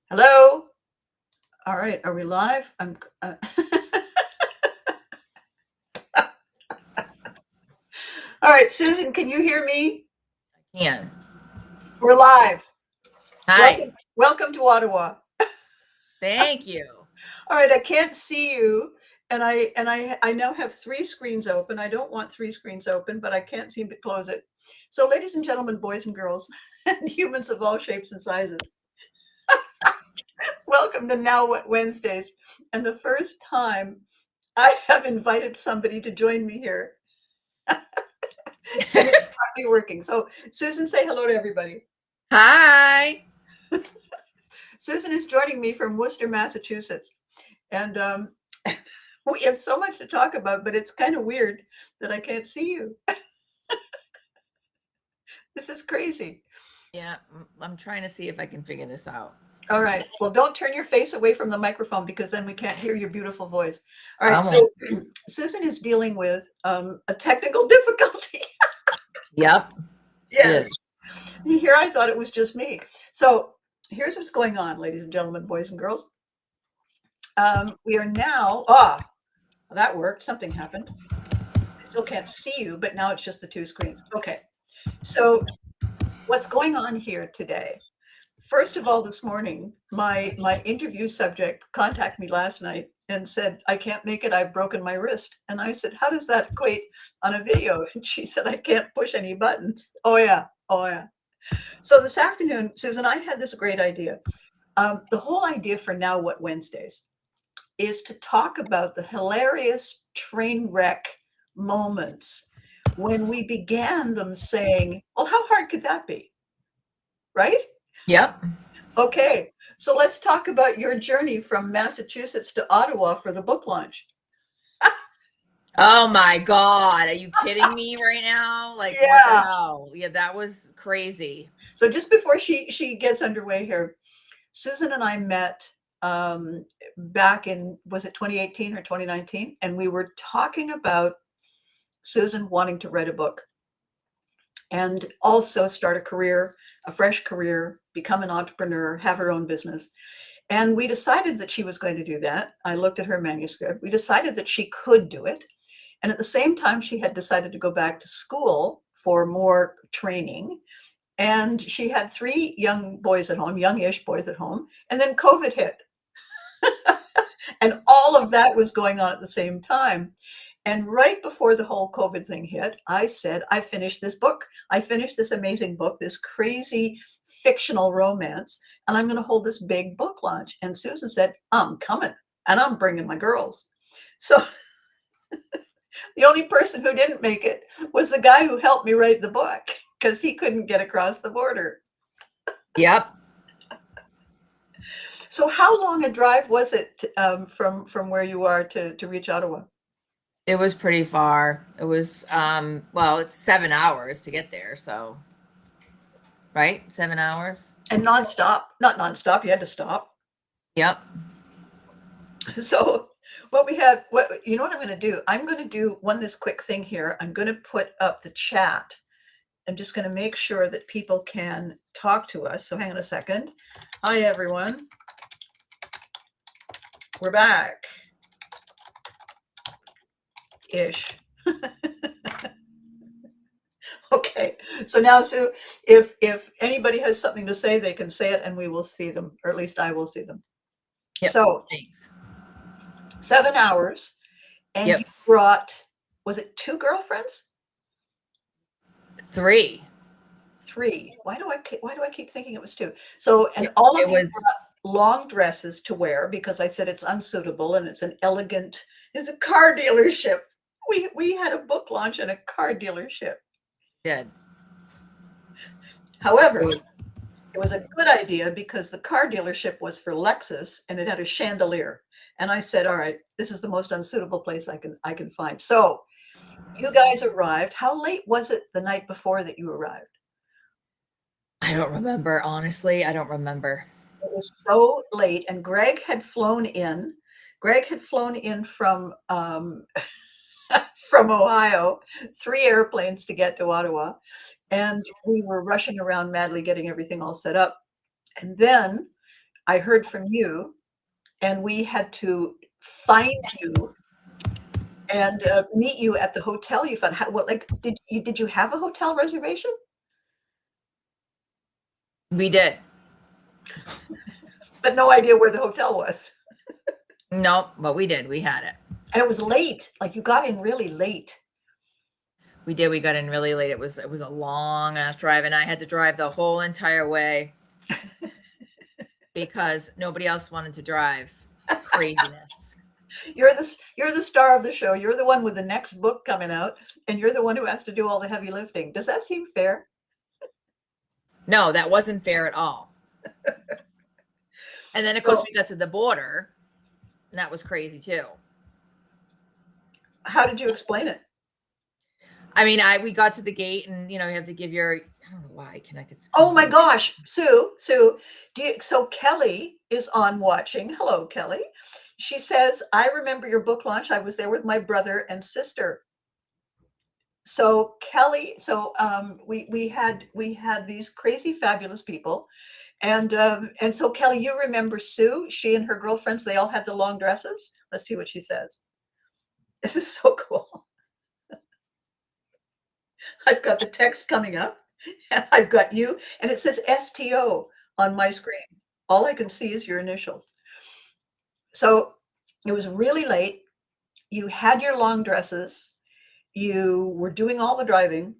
Hello. All right. Are we live? All right, Susan, can you hear me? Can. We're live. Hi. Welcome to Ottawa. Thank you. All right. I can't see you, and I now have three screens open. I don't want three screens open, but I can't seem to close it. So, ladies and gentlemen, boys and girls, and humans of all shapes and sizes, welcome to Now What Wednesdays. And the first time I have invited somebody to join me here, and it's partly working. So, Susan, say hello to everybody. Hi. Susan is joining me from Worcester, Massachusetts. And we have so much to talk about, but it's kind of weird that I can't see you. This is crazy. Yeah, I'm trying to see if I can figure this out. All right. Well, don't turn your face away from the microphone because then we can't hear your beautiful voice. All right. I So won't. Susan is dealing with a technical difficulty. Yep. It Yes. is. Here I thought it was just me. So here's what's going on, ladies and gentlemen, boys and girls. We are now, that worked. Something happened. I still can't see you, but now it's just the two screens. Okay. So what's going on here today? First of all, this morning, my interview subject contacted me last night and said, I can't make it. I've broken my wrist. And I said, how does that equate on a video? And she said, I can't push any buttons. Oh, yeah. Oh, yeah. So this afternoon, Susan, I had this great idea. The whole idea for Now What Wednesdays is to talk about the hilarious train wreck moments when we began them saying, well, how hard could that be? Right? Yep. Okay. So let's talk about your journey from Massachusetts to Ottawa for the book launch. Oh my God. Are you kidding me right now? Like, what the Yeah. hell? Yeah, that was crazy. So just before she gets underway here, Susan and I met back in, was it 2018 or 2019? And we were talking about Susan wanting to write a book and also start a career, a fresh career, become an entrepreneur, have her own business. And we decided that she was going to do that. I looked at her manuscript. We decided that she could do it. And at the same time, she had decided to go back to school for more training. And she had three young boys at home, youngish boys at home. And then COVID hit. And all of that was going on at the same time. And right before the whole COVID thing hit, I said, I finished this book. I finished this amazing book, this crazy fictional romance, and I'm going to hold this big book launch. And Susan said, I'm coming and I'm bringing my girls. So the only person who didn't make it was the guy who helped me write the book because he couldn't get across the border. Yep. So how long a drive was it from where you are to reach Ottawa? It was pretty far. It was, well, it's 7 hours to get there. So, right? 7 hours. And nonstop, not nonstop, you had to stop. Yep. So what we have, what you know what I'm going to do? I'm going to do this quick thing here. I'm going to put up the chat. I'm just going to make sure that people can talk to us. So hang on a second. Hi, everyone. We're back. Ish. Okay. So now, Sue, if anybody has something to say, they can say it and we will see them, or at least I will see them. Yep. So Thanks. 7 hours, and Yep. you brought, was it two girlfriends? 3. Three. Why do I keep thinking it was two? So, and all It of you was, brought long dresses to wear because I said it's unsuitable and it's an elegant, it's a car dealership. We had a book launch in a car dealership. dead. However, it was a good idea because the car dealership was for Lexus and it had a chandelier. And I said, all right, this is the most unsuitable place I can find. So you guys arrived. How late was it the night before that you arrived? I don't remember. Honestly, I don't remember. It was so late, and Greg had flown in. Greg had flown in from from Ohio, 3 airplanes to get to Ottawa, and we were rushing around madly getting everything all set up. And then I heard from you, and we had to find you and meet you at the hotel you found. What, like, did you have a hotel reservation? We did. But no idea where the hotel was. Nope, but we did. We had it. And it was late. Like, you got in really late. We did. We got in really late. It was a long ass drive, and I had to drive the whole entire way because nobody else wanted to drive. Craziness. You're the star of the show. You're the one with the next book coming out, and you're the one who has to do all the heavy lifting. Does that seem fair? No, that wasn't fair at all. And then, of course, we got to the border, and that was crazy too. How did you explain it? I mean, we got to the gate, and you have to give your. I don't know why I connected. Oh my gosh, Sue, so Kelly is on watching. Hello, Kelly. She says, I remember your book launch. I was there with my brother and sister. So Kelly, we had these crazy fabulous people, and so Kelly, you remember Sue? She and her girlfriends, they all had the long dresses. Let's see what she says. This is so cool. I've got the text coming up, and I've got you, and it says STO on my screen. All I can see is your initials. So it was really late. You had your long dresses. You were doing all the driving,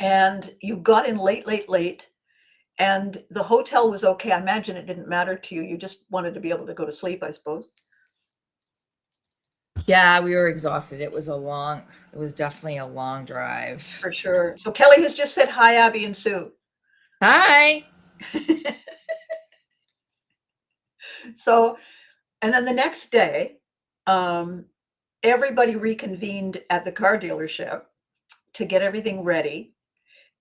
and you got in late, and the hotel was okay. I imagine it didn't matter to you. You just wanted to be able to go to sleep, I suppose. Yeah, we were exhausted. It was definitely a long drive. For sure. So Kelly has just said hi, Abby and Sue. Hi. So, and then the next day, everybody reconvened at the car dealership to get everything ready.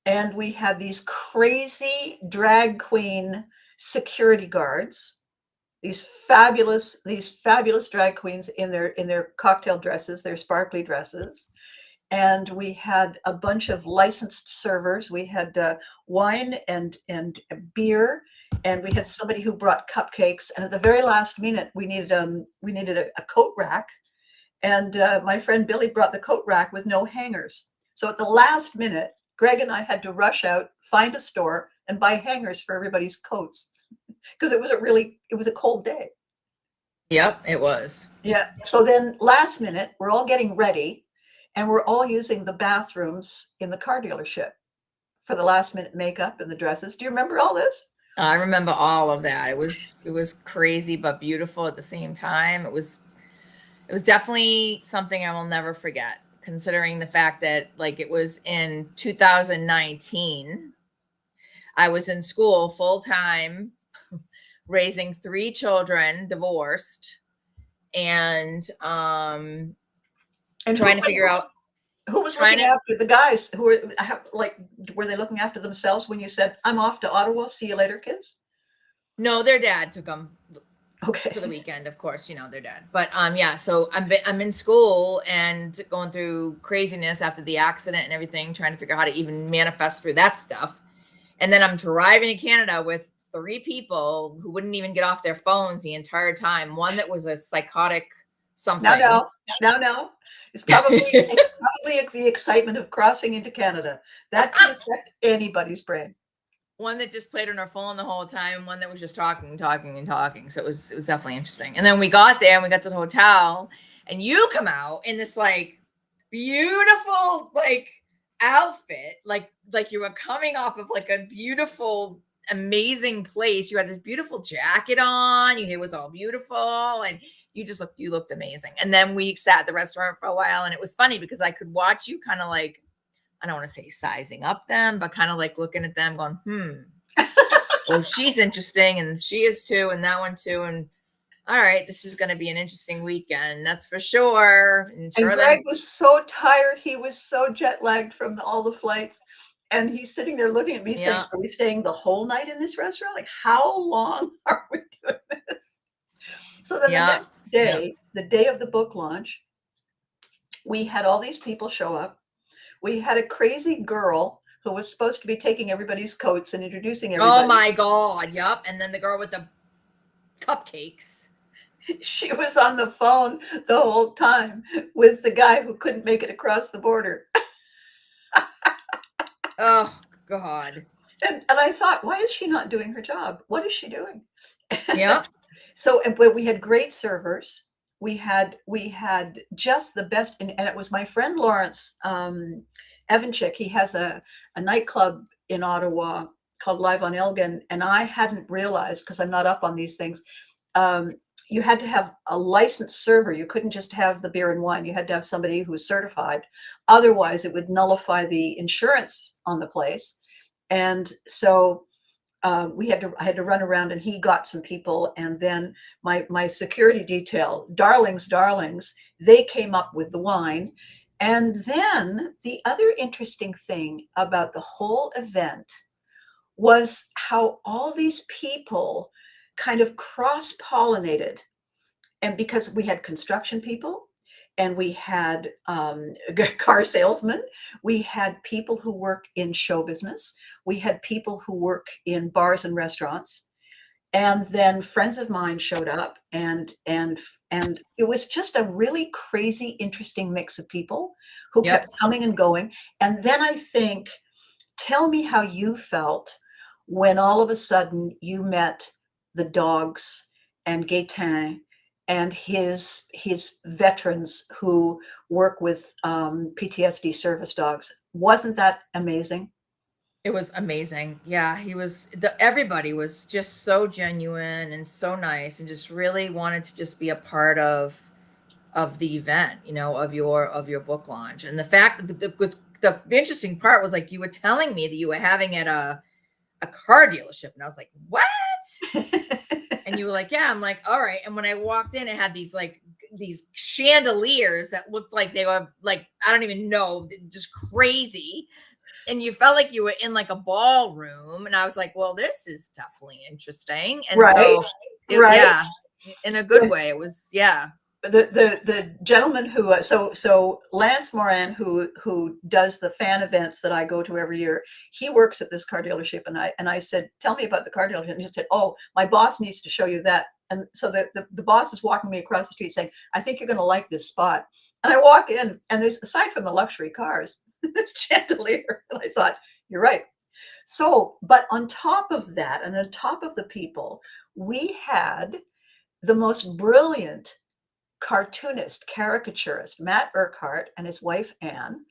And we had these crazy drag queen security guards, these fabulous drag queens in their cocktail dresses, their sparkly dresses. And we had a bunch of licensed servers. We had wine and beer, and we had somebody who brought cupcakes. And at the very last minute, we needed a coat rack, and my friend Billy brought the coat rack with no hangers. So at the last minute, Greg and I had to rush out, find a store, and buy hangers for everybody's coats because it was a cold day. Yep, it was. Yeah. So then last minute, we're all getting ready, and we're all using the bathrooms in the car dealership for the last minute makeup and the dresses. Do you remember all this? I remember all of that. It was crazy but beautiful at the same time. It was definitely something I will never forget, considering the fact that like it was in 2019. I was in school full time, raising 3 children, divorced, and trying to figure out who was looking after the guys who were were they looking after themselves when you said, I'm off to Ottawa, see you later, kids? No, their dad took them okay for the weekend, of course, their dad. But yeah, so I'm in school and going through craziness after the accident and everything, trying to figure out how to even manifest through that stuff. And then I'm driving to Canada with 3 people who wouldn't even get off their phones the entire time. One that was a psychotic something. No. It's probably the excitement of crossing into Canada. That can affect anybody's brain. One that just played on her phone the whole time. One that was just talking. So it was definitely interesting. And then we got there and we got to the hotel, and you come out in this like beautiful like outfit, like you were coming off of like a beautiful, amazing place. You had this beautiful jacket on. Your hair was all beautiful, and you looked amazing. And then we sat at the restaurant for a while, and it was funny because I could watch you kind of like, I don't want to say sizing up them, but kind of like looking at them going, well, she's interesting, and she is too, and that one too. And all right, this is going to be an interesting weekend. That's for sure. And Greg was so tired. He was so jet lagged from all the flights. And he's sitting there looking at me saying, are we staying the whole night in this restaurant? Like, how long are we doing this? So then the next day, the day of the book launch, we had all these people show up. We had a crazy girl who was supposed to be taking everybody's coats and introducing Oh everybody. my God. Yep. And then the girl with the cupcakes. She was on the phone the whole time with the guy who couldn't make it across the border. Oh God. And I thought, why is she not doing her job? What is she doing? Yep. So, but we had great servers. We had just the best, and it was my friend Lawrence Evanchik. He has a nightclub in Ottawa called Live on Elgin, and I hadn't realized, because I'm not up on these things, um, you had to have a licensed server. You couldn't just have the beer and wine. You had to have somebody who was certified. Otherwise, it would nullify the insurance on the place. And so I had to run around, and he got some people, and then my security detail, darlings, they came up with the wine. And then the other interesting thing about the whole event was how all these people kind of cross-pollinated. And because we had construction people, and we had car salesmen, we had people who work in show business, we had people who work in bars and restaurants, and then friends of mine showed up, and it was just a really crazy, interesting mix of people who Yep. kept coming and going. And then I think, tell me how you felt when all of a sudden you met the dogs and Gaetan and his veterans who work with PTSD service dogs. Wasn't that amazing? It was amazing. Yeah, everybody was just so genuine and so nice and just really wanted to just be a part of the event, of your book launch. And the fact that the interesting part was, like, you were telling me that you were having at a car dealership, and I was like, "What?" And you were like, "Yeah." I'm like, "All right." And when I walked in, it had these chandeliers that looked like they were, like, I don't even know, just crazy. And you felt like you were in like a ballroom, and I was like, "Well, this is definitely interesting." And Right, so, right. yeah, in a good way. It was, yeah. The gentleman who so Lance Moran, who does the fan events that I go to every year, he works at this car dealership, and I said, tell me about the car dealership. And he said, oh, my boss needs to show you that. And so the boss is walking me across the street saying, I think you're going to like this spot. And I walk in, and there's, aside from the luxury cars, this chandelier. And I thought, you're right. So, but on top of that, and on top of the people, we had the most brilliant cartoonist, caricaturist, Matt Urquhart, and his wife Anne,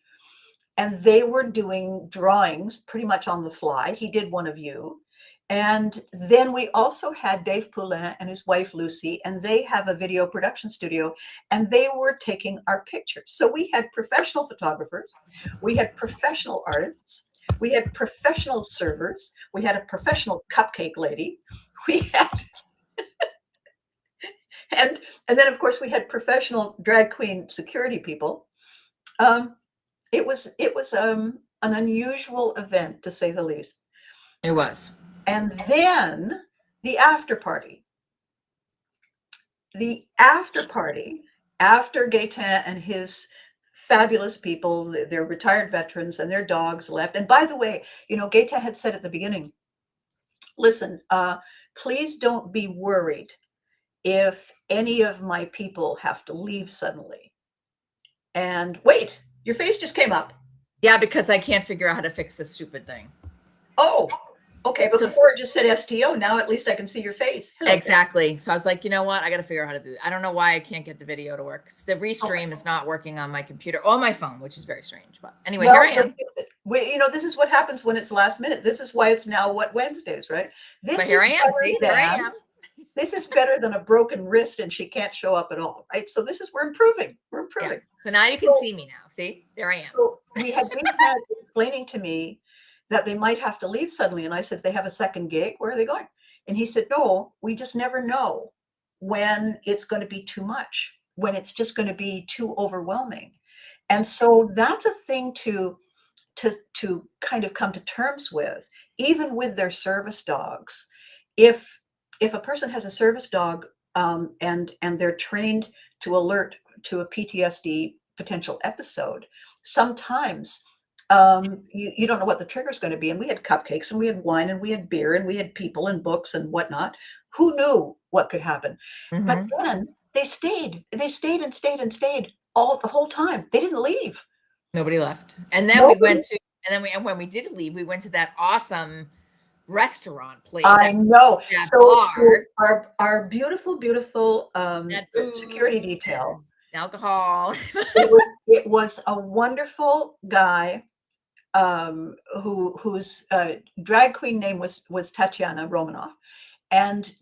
and they were doing drawings pretty much on the fly. He did one of you. And then we also had Dave Poulin and his wife Lucy, and they have a video production studio, and they were taking our pictures. So we had professional photographers, we had professional artists, we had professional servers, we had a professional cupcake lady, we had and then of course we had professional drag queen security people. Um, it was an unusual event, to say the least. It was. And then the after party. The after party, after Gaetan and his fabulous people, their retired veterans and their dogs left. And by the way, Gaetan had said at the beginning, listen, please don't be worried if any of my people have to leave suddenly. And wait, your face just came up. Yeah, because I can't figure out how to fix this stupid thing. Oh, okay. But So- before it just said STO. Now at least I can see your face. Hello. Exactly. So I was like, you know what? I got to figure out how to do it. I don't know why I can't get the video to work. The restream is not working on my computer or my phone, which is very strange. But anyway, Well, here I am. this is what happens when it's last minute. This is why it's now what Wednesdays, right? But here I am. See, there I am. This is better than a broken wrist and she can't show up at all, right? So we're improving. We're improving. Yeah. So now you can see me now. See, there I am. So we had Gaetan explaining to me that they might have to leave suddenly. And I said, they have a second gig. Where are they going? And he said, no, we just never know when it's going to be too much, when it's just going to be too overwhelming. And so that's a thing to kind of come to terms with, even with their service dogs. If a person has a service dog and they're trained to alert to a PTSD potential episode, sometimes you don't know what the trigger is going to be. And we had cupcakes and we had wine and we had beer and we had people and books and whatnot. Who knew what could happen? But Mm-hmm. then they stayed and stayed and stayed all the whole time. They didn't leave. Nobody left. And then we Nobody. went to, and then and when we did leave, we went to that awesome restaurant place, I know. that So bar, our beautiful that food security detail. and alcohol. It was a wonderful guy whose drag queen name was Tatiana Romanoff, and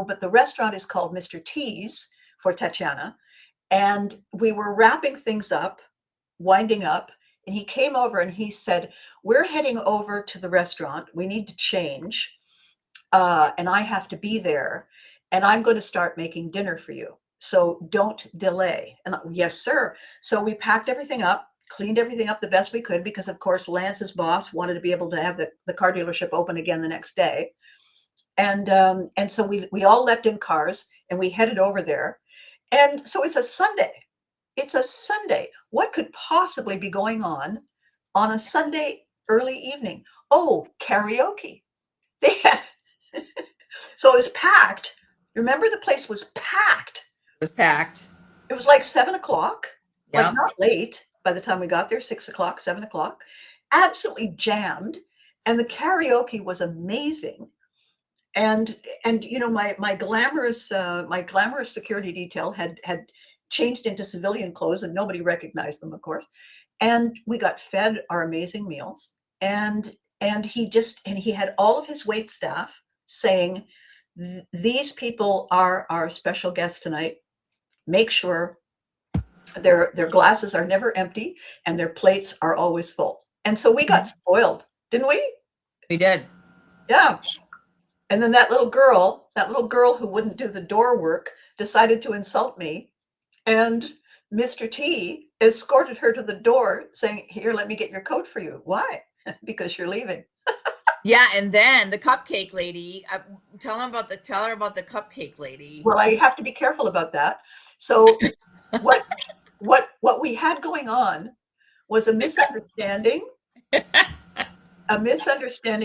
but the restaurant is called Mr. T's for Tatiana, and we were wrapping things up, winding up, and he came over and he said, "We're heading over to the restaurant. We need to change, and I have to be there, and I'm going to start making dinner for you. So don't delay." And yes, sir. So we packed everything up, cleaned everything up the best we could, because of course Lance's boss wanted to be able to have the car dealership open again the next day. And so we all leapt in cars and we headed over there. And so it's a Sunday. It's a Sunday. What could possibly be going on a Sunday early evening? Oh, karaoke. They had so it was packed. Remember, the place was packed. It was packed. It was like 7 o'clock, like Yeah. not late by the time we got there, 6 o'clock, 7 o'clock, absolutely jammed. And the karaoke was amazing. And my glamorous security detail had changed into civilian clothes, and nobody recognized them, of course. And we got fed our amazing meals. And he had all of his wait staff saying, "These people are our special guests tonight. Make sure their glasses are never empty and their plates are always full." And so we got spoiled, didn't we? We did. Yeah. And then that little girl who wouldn't do the door work, decided to insult me. And Mr. T escorted her to the door saying, "Here, let me get your coat for you." Why? Because you're leaving. Yeah, and then the cupcake lady. Tell her about the cupcake lady. Well, I have to be careful about that. So what we had going on was a misunderstanding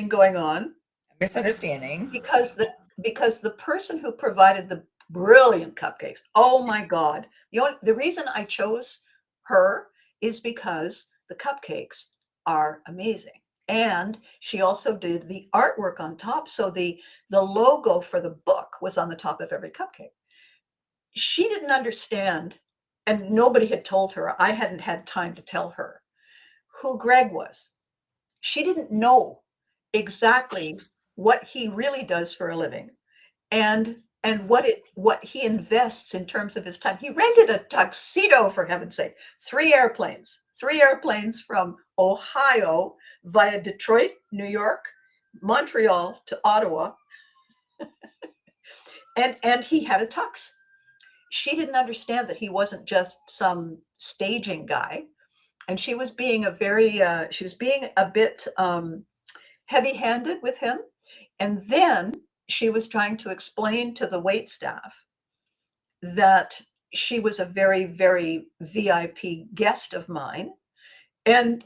going on, Misunderstanding. because the person who provided the brilliant cupcakes, oh my God, the reason I chose her is because the cupcakes are amazing. And she also did the artwork on top. So the logo for the book was on the top of every cupcake. She didn't understand, and nobody had told her. I hadn't had time to tell her who Greg was. She didn't know exactly what he really does for a living, and what he invests in terms of his time. He rented a tuxedo, for heaven's sake. 3 airplanes from Ohio via Detroit, New York, Montreal to Ottawa. And he had a tux. She didn't understand that he wasn't just some staging guy, and she was being a bit heavy-handed with him. And then she was trying to explain to the wait staff that she was a very, very VIP guest of mine. And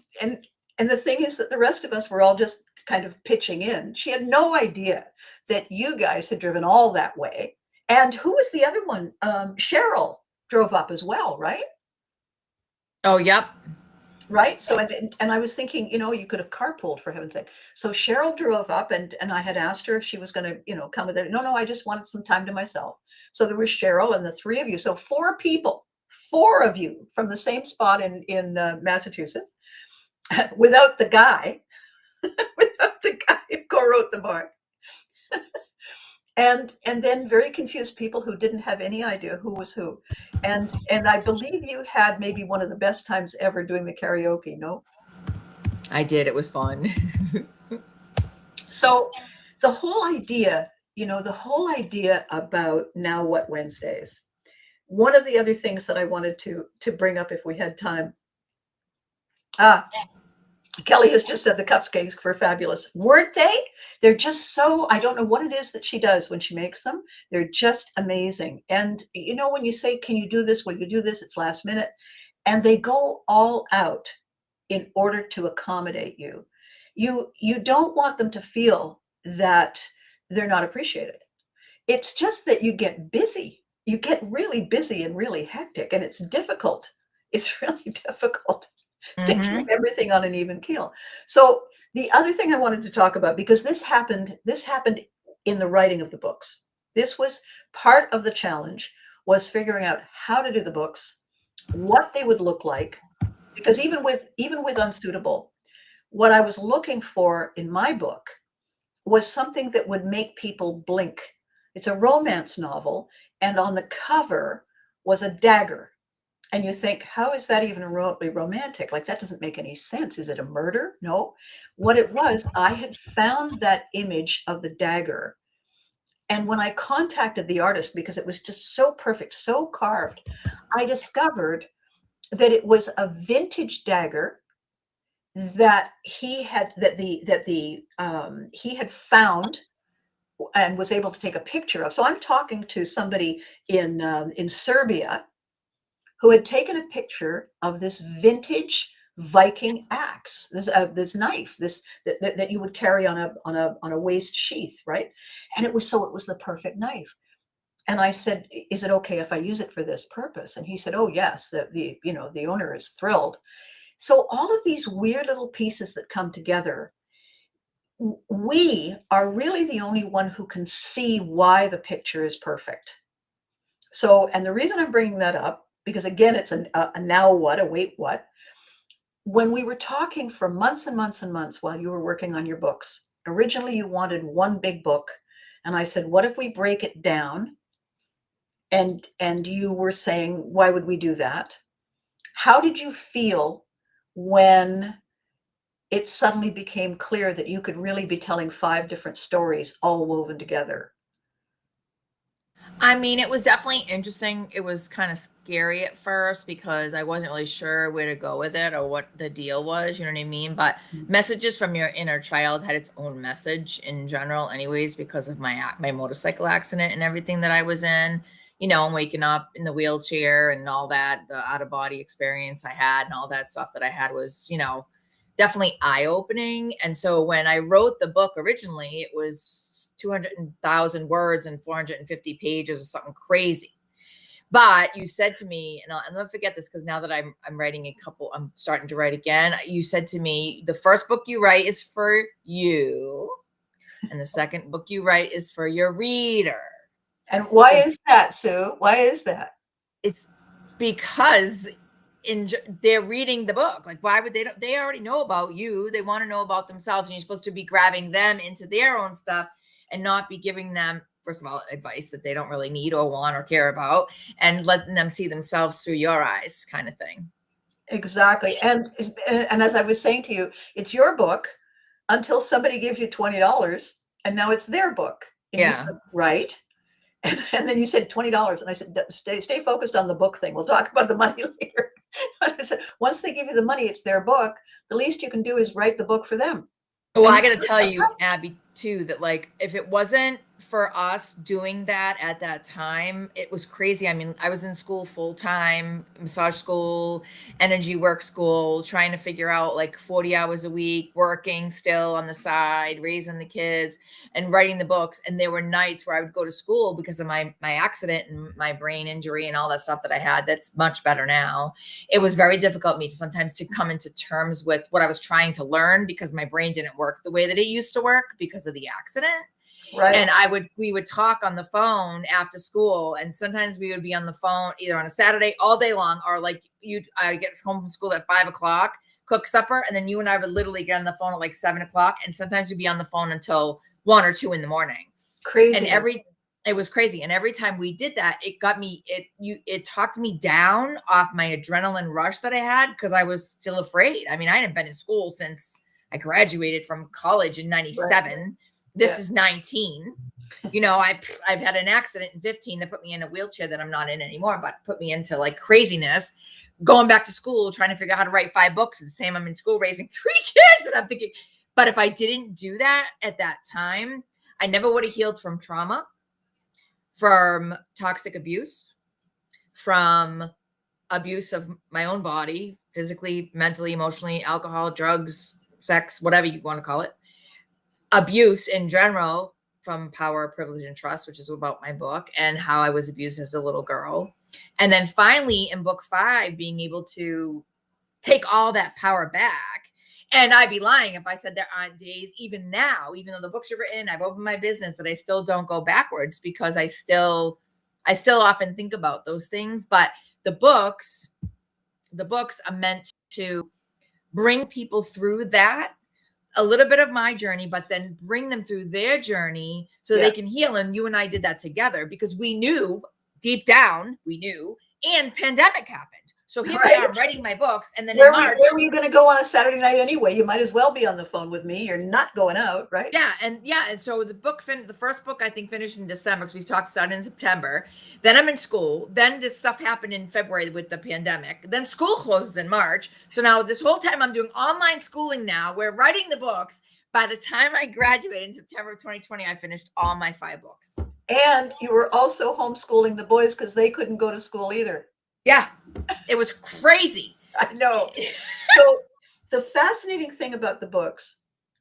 the thing is that the rest of us were all just kind of pitching in. She had no idea that you guys had driven all that way. And who was the other one? Cheryl drove up as well, right? Oh, yep. Right. So, and I was thinking, you could have carpooled, for heaven's sake. So Cheryl drove up, and I had asked her if she was going to, come with it. No, I just wanted some time to myself. So there was Cheryl and the three of you. So 4 people, 4 of you from the same spot in Massachusetts, without the guy, who co-wrote the book. And then very confused people who didn't have any idea who was who. And I believe you had maybe one of the best times ever doing the karaoke, no? I did. It was fun. So the whole idea about Now What Wednesdays, one of the other things that I wanted to bring up if we had time. Kelly has just said the cupcakes were fabulous. Weren't they? They're just so, I don't know what it is that she does when she makes them. They're just amazing. And when you say, "Can you do this? Will you do this?" It's last minute. And they go all out. in order to accommodate you. You don't want them to feel that they're not appreciated. It's just that you get busy. You get really busy and really hectic, and it's difficult. It's really difficult to keep Mm-hmm. everything on an even keel. So the other thing I wanted to talk about, because this happened in the writing of the books. This was part of the challenge, was figuring out how to do the books, what they would look like, because even with Unsuitable, what I was looking for in my book was something that would make people blink. It's a romance novel, and on the cover was a dagger. And you think, how is that even remotely romantic? Like, that doesn't make any sense. Is it a murder? No. What it was, I had found that image of the dagger. And when I contacted the artist, because it was just so perfect, so carved, I discovered that it was a vintage dagger that he had found and was able to take a picture of. So I'm talking to somebody in Serbia who had taken a picture of this vintage Viking axe, this knife, that you would carry on a waist sheath, right? And it was the perfect knife. And I said, "Is it okay if I use it for this purpose?" And he said, "Oh yes." The owner is thrilled. So all of these weird little pieces that come together, we are really the only one who can see why the picture is perfect. So, and the reason I'm bringing that up, because again, it's a now what, a wait what. When we were talking for months and months and months while you were working on your books, originally you wanted one big book. And I said, what if we break it down? And you were saying, why would we do that? How did you feel when it suddenly became clear that you could really be telling 5 different stories all woven together? I mean, it was definitely interesting. It was kind of scary at first because I wasn't really sure where to go with it or what the deal was, you know what I mean? But Mm. Messages from Your Inner Child had its own message in general anyways because of my motorcycle accident and everything that I was in. You know, and waking up in the wheelchair and all that, the out of body experience I had and all that stuff that I had was, definitely eye-opening. And so when I wrote the book originally, it was 200,000 words and 450 pages or something crazy. But you said to me, and I'll never forget this because now that I'm writing I'm starting to write again. You said to me, the first book you write is for you, and the second book you write is for your reader. And why So is that, Sue? Why is that? it's because they're reading the book. Like, why would they already know about you? They want to know about themselves, and you're supposed to be grabbing them into their own stuff and not be giving them, first of all, advice that they don't really need or want or care about, and letting them see themselves through your eyes, kind of thing. Exactly. And as I was saying to you, it's your book until somebody gives you $20, and now it's their book. And you Yeah. said, right. And then you said $20. And I said, stay focused on the book thing. We'll talk about the money later. I said, once they give you the money, it's their book. The least you can do is write the book for them. Well, And I got to tell you, Abby, too, that like if it wasn't for us doing that at that time, it was crazy. I mean, I was in school full time, massage school, energy work school, trying to figure out like 40 hours a week, working still on the side, raising the kids and writing the books. And there were nights where I would go to school because of my accident and my brain injury and all that stuff that I had. That's much better now. It was very difficult me to sometimes to come into terms with what I was trying to learn because my brain didn't work the way that it used to work because of the accident. right. And we would talk on the phone after school, and sometimes we would be on the phone either on a Saturday all day long, or like I get home from school at 5 o'clock, cook supper, and then you and I would literally get on the phone at like 7 o'clock, and sometimes we'd be on the phone until 1 or 2 in the morning. And Craziness. it was crazy. And every time we did that, it talked me down off my adrenaline rush that I had because I was still afraid. I mean, I hadn't been in school since I graduated from college in Right. 97. This Yeah. is 19. I've had an accident in 15 that put me in a wheelchair that I'm not in anymore, but put me into like craziness. Going back to school, trying to figure out how to write 5 books, and same, I'm in school raising 3 kids, and I'm thinking, but if I didn't do that at that time, I never would have healed from trauma, from toxic abuse, from abuse of my own body, physically, mentally, emotionally, alcohol, drugs, sex, whatever you want to call it, abuse in general from Power, Privilege, and Trust, which is about my book, and how I was abused as a little girl. And then finally in book 5, being able to take all that power back. And I'd be lying if I said there aren't days, even now, even though the books are written, I've opened my business, that I still don't go backwards, because I still often think about those things. But the books are meant to bring people through that, a little bit of my journey, but then bring them through their journey so Yeah. they can heal. And you and I did that together, because we knew deep down, and pandemic happened. So here we are writing my books, and then in March, where were you going to go on a Saturday night anyway? You might as well be on the phone with me. You're not going out, right? and so the first book I think finished in December, because we started in September. Then I'm in school. Then this stuff happened in February with the pandemic. Then school closes in March. So now this whole time I'm doing online schooling. Now we're writing the books. By the time I graduated in September of 2020, I finished all my 5 books. And you were also homeschooling the boys because they couldn't go to school either. Yeah, it was crazy. I know. So the fascinating thing about the books,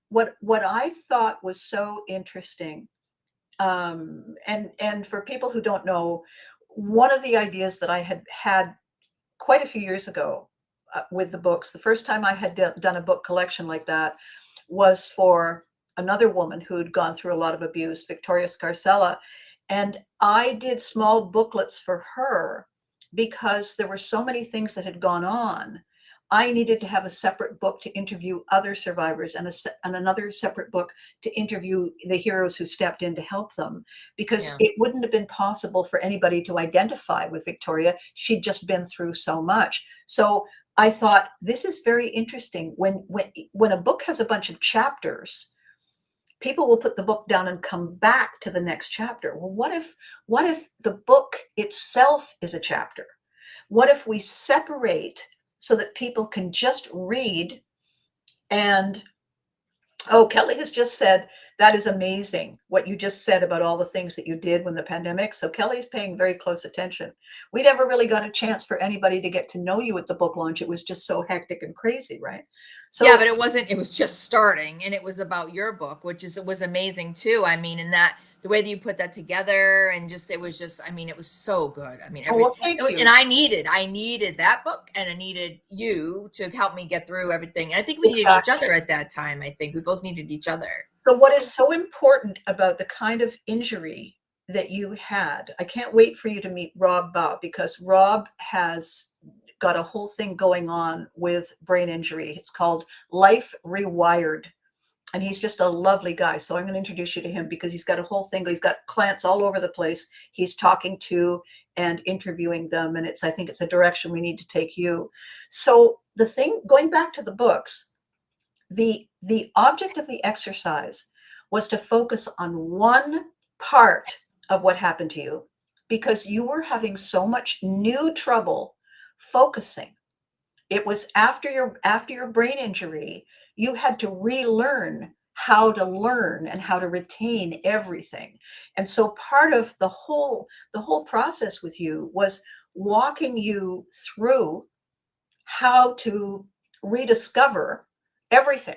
what I thought was so interesting, and for people who don't know, one of the ideas that I had quite a few years ago with the books, the first time I had done a book collection like that was for another woman who'd gone through a lot of abuse, Victoria Scarcella, and I did small booklets for her because there were so many things that had gone on. I needed to have a separate book to interview other survivors, and another separate book to interview the heroes who stepped in to help them, because it wouldn't have been possible for anybody to identify with Victoria. She'd just been through so much. So I thought, this is very interesting. When a book has a bunch of chapters, people will put the book down and come back to the next chapter. Well, what if the book itself is a chapter? What if we separate so that people can just read? And Kelly has just said, that is amazing what you just said about all the things that you did when the pandemic. So Kelly's paying very close attention. We never really got a chance for anybody to get to know you at the book launch. It was just so hectic and crazy, right? So yeah, but it was just starting, and it was about your book, which was amazing too. I mean, and that the way that you put that together, and it was so good. I mean, thank you. And I needed that book, and I needed you to help me get through everything. And I think we needed each other at that time. I think we both needed each other. So what is so important about the kind of injury that you had, I can't wait for you to meet Rob Bob, because Rob has got a whole thing going on with brain injury. It's called Life Rewired. And he's just a lovely guy. So I'm going to introduce you to him, because he's got a whole thing. He's got clients all over the place he's talking to and interviewing them. And I think it's a direction we need to take you. So the thing, going back to the books, the object of the exercise was to focus on one part of what happened to you, because you were having so much new trouble focusing. It was after your brain injury, you had to relearn how to learn and how to retain everything. And so part of the whole process with you was walking you through how to rediscover everything.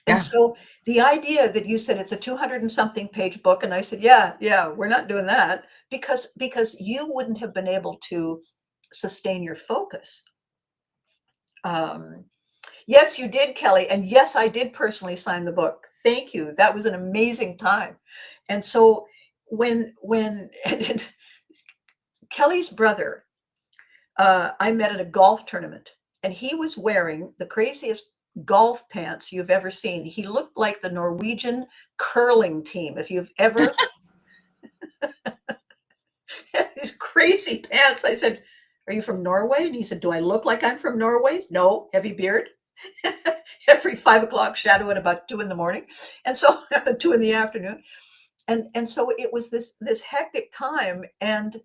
And so the idea that you said it's a 200 and something page book, and I said, yeah, we're not doing that, because you wouldn't have been able to sustain your focus. Yes, you did, Kelly. And yes, I did personally sign the book. Thank you. That was an amazing time. And so when and Kelly's brother, I met at a golf tournament, and he was wearing the craziest golf pants you've ever seen. He looked like the Norwegian curling team. If you've ever these crazy pants. I said, "Are you from Norway?" And he said, "Do I look like I'm from Norway?" No, heavy beard. Every 5 o'clock shadow at about 2 in the morning. And so 2 in the afternoon. And so it was this hectic time, and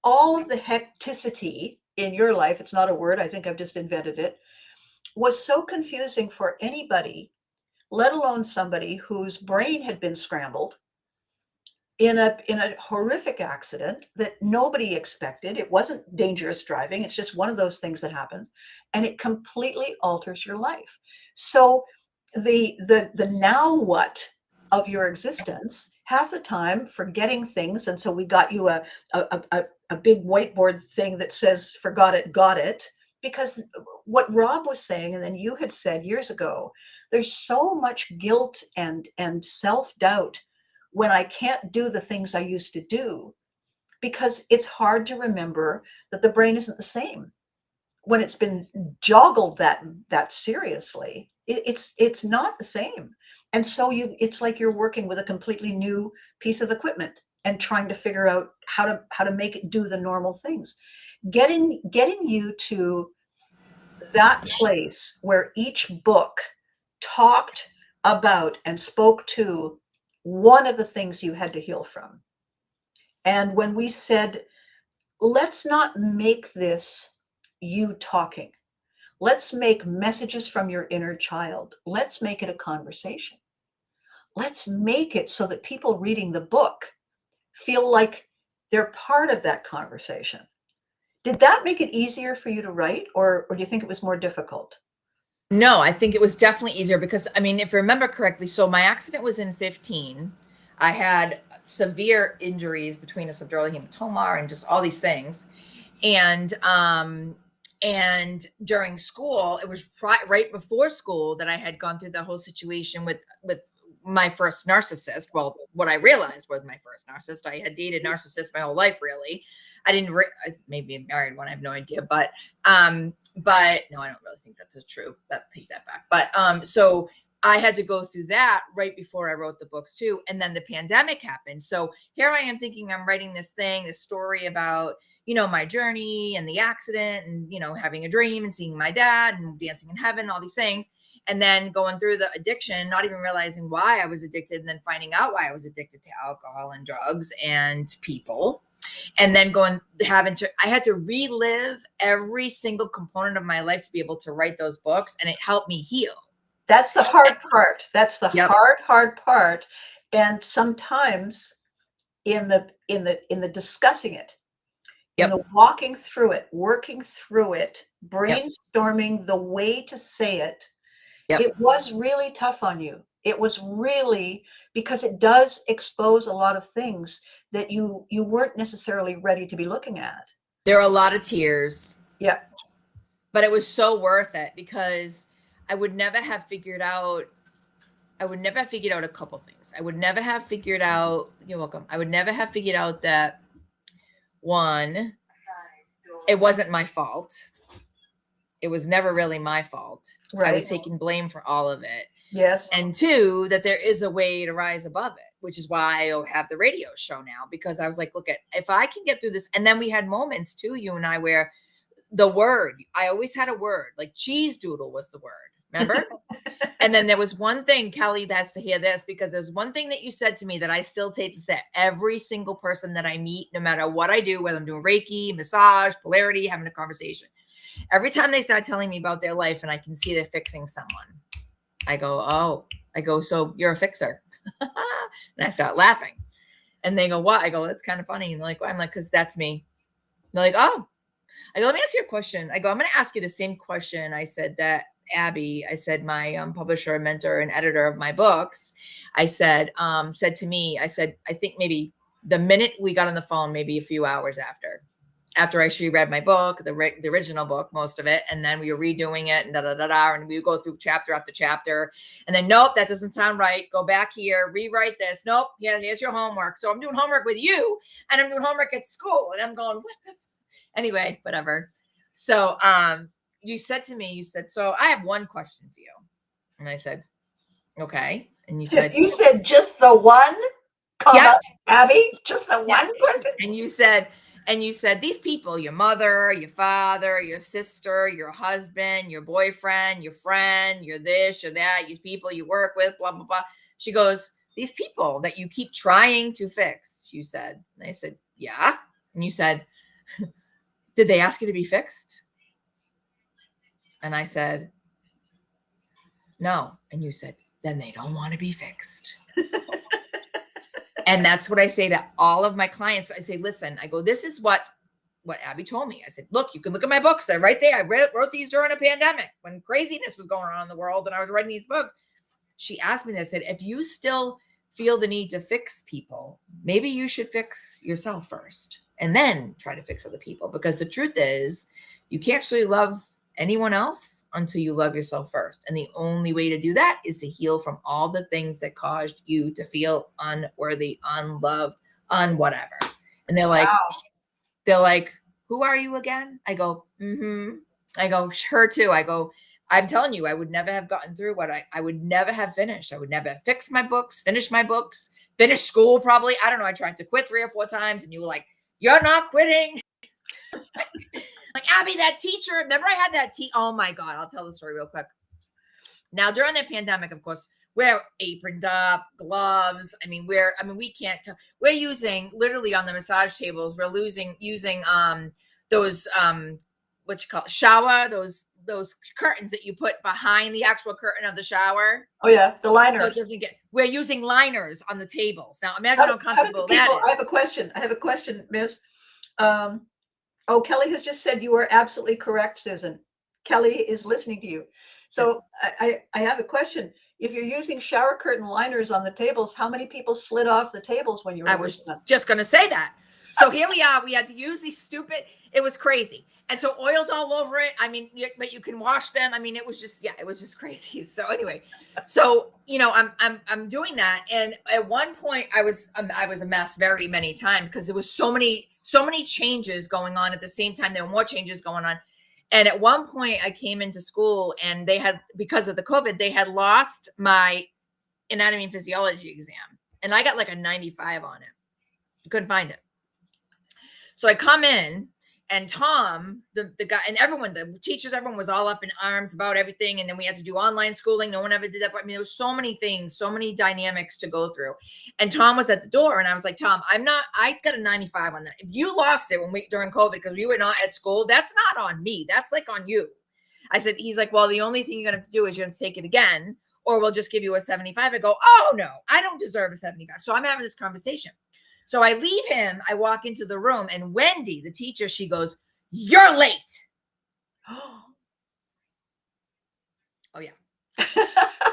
all of the hecticity in your life, it's not a word, I think I've just invented it, was so confusing for anybody, let alone somebody whose brain had been scrambled. in a horrific accident that nobody expected. It wasn't dangerous driving. It's just one of those things that happens, and it completely alters your life. So the now what of your existence, half the time forgetting things. And so we got you a big whiteboard thing that says forgot it, got it. Because what Rob was saying, and then you had said years ago, there's so much guilt and self-doubt when I can't do the things I used to do, because it's hard to remember that the brain isn't the same when it's been joggled that seriously. It's not the same. And so it's like you're working with a completely new piece of equipment and trying to figure out how to make it do the normal things. Getting you to that place where each book talked about and spoke to one of the things you had to heal from. And when we said, let's not make this you talking, let's make messages from your inner child, let's make it a conversation. Let's make it so that people reading the book feel like they're part of that conversation. Did that make it easier for you to write, or do you think it was more difficult? No, I think it was definitely easier because, I mean, if I remember correctly, so my accident was in 15. I had severe injuries between a subdural hematoma and just all these things. And during school, it was right before school that I had gone through the whole situation with my first narcissist. Well, what I realized was my first narcissist. I had dated narcissists my whole life, really. I didn't maybe married one, I have no idea, but no, I don't really think that's true. Take that back. But so I had to go through that right before I wrote the books too. And then the pandemic happened. So here I am thinking I'm writing this story about, my journey and the accident and, having a dream and seeing my dad and dancing in heaven, all these things. And then going through the addiction, not even realizing why I was addicted, and then finding out why I was addicted to alcohol and drugs and people. And then I had to relive every single component of my life to be able to write those books. And it helped me heal. That's the hard part. That's the Yep. hard part. And sometimes in the discussing it, Yep. in the walking through it, working through it, Yep. brainstorming the way to say it, Yep. it was really tough on you. It was really, because it does expose a lot of things that you weren't necessarily ready to be looking at. There are a lot of tears. Yeah. But it was so worth it because I would never have figured out a couple things. I would never have figured out, you're welcome. I would never have figured out that, one, it wasn't my fault. It was never really my fault. Right. I was taking blame for all of it. Yes. And two, that there is a way to rise above it, which is why I have the radio show now, because I was like, look, if I can get through this. And then we had moments too, you and I, where the word, I always had a word, like cheese doodle was the word. Remember? And then there was one thing, Kelly has to hear this, because there's one thing that you said to me that I still take to say. Every single person that I meet, no matter what I do, whether I'm doing Reiki, massage, polarity, having a conversation, every time they start telling me about their life and I can see they're fixing someone, I go, so you're a fixer. And I start laughing. And they go, what? I go, that's kind of funny. And they're like, well, I'm like, because that's me. And they're like, oh. I go, let me ask you a question. I go, I'm going to ask you the same question I said that Abby, I said, my publisher, mentor, and editor of my books, I said to me, I said, I think maybe the minute we got on the phone, maybe a few hours after she read my book, the original book, most of it, and then we were redoing it and and we would go through chapter after chapter, and then, nope, that doesn't sound right. Go back here, rewrite this. Nope, here's your homework. So I'm doing homework with you, and I'm doing homework at school, and I'm going, what the anyway, whatever. So you said to me, so I have one question for you. And I said, okay. And you said, just the one, yeah, Abby, just the one question. And you said these people, your mother, your father, your sister, your husband, your boyfriend, your friend, your this, your that, you people you work with, blah, blah, blah. She goes, these people that you keep trying to fix, you said. And I said, yeah. And you said, did they ask you to be fixed? And I said, no. And you said, then they don't want to be fixed. And that's what I say to all of my clients. I say, listen, I go, this is what Abby told me. I said, look, you can look at my books. They're right there. I wrote these during a pandemic when craziness was going on in the world and I was writing these books. She asked me that, said, if you still feel the need to fix people, maybe you should fix yourself first and then try to fix other people. Because the truth is, you can't really love anyone else until you love yourself first. And the only way to do that is to heal from all the things that caused you to feel unworthy, unloved, whatever. And they're like, who are you again? I go, I go, her too. I go, I'm telling you, I would never have gotten through what I would never have finished. I would never have fixed my books, finished school probably. I don't know. I tried to quit 3 or 4 times and you were like, you're not quitting. Like, Abby, that teacher, remember I had that oh my God, I'll tell the story real quick. Now, during the pandemic, of course, we're aproned up, gloves. I mean, we can't, we're using literally on the massage tables, we're using those, what you call it, shower, those curtains that you put behind the actual curtain of the shower. Oh yeah, the liners. So it doesn't we're using liners on the tables. Now imagine how comfortable that is. I have a question, Miss. Kelly has just said you are absolutely correct, Susan. Kelly is listening to you. So I have a question. If you're using shower curtain liners on the tables, how many people slid off the tables when you were I was just going to say that. So here we are. We had to use these it was crazy. And so oil's all over it. I mean, but you can wash them. I mean, it was just crazy. So anyway, I'm doing that. And at one point I was a mess very many times because there was so many changes going on at the same time. There were more changes going on. And at one point I came into school and they had, because of the COVID, they had lost my anatomy and physiology exam. And I got like a 95 on it. Couldn't find it. So I come in and Tom, the guy, and everyone, the teachers, everyone was all up in arms about everything. And then we had to do online schooling. No one ever did that. But I mean, there was so many things, so many dynamics to go through. And Tom was at the door and I was like, Tom, I got a 95 on that. If you lost it during COVID, because we were not at school, that's not on me. That's like on you. I said, he's like, well, the only thing you're going to have to do is you have to take it again, or we'll just give you a 75. I go, oh no, I don't deserve a 75. So I'm having this conversation. So I leave him, I walk into the room and Wendy, the teacher, she goes, you're late. Oh yeah.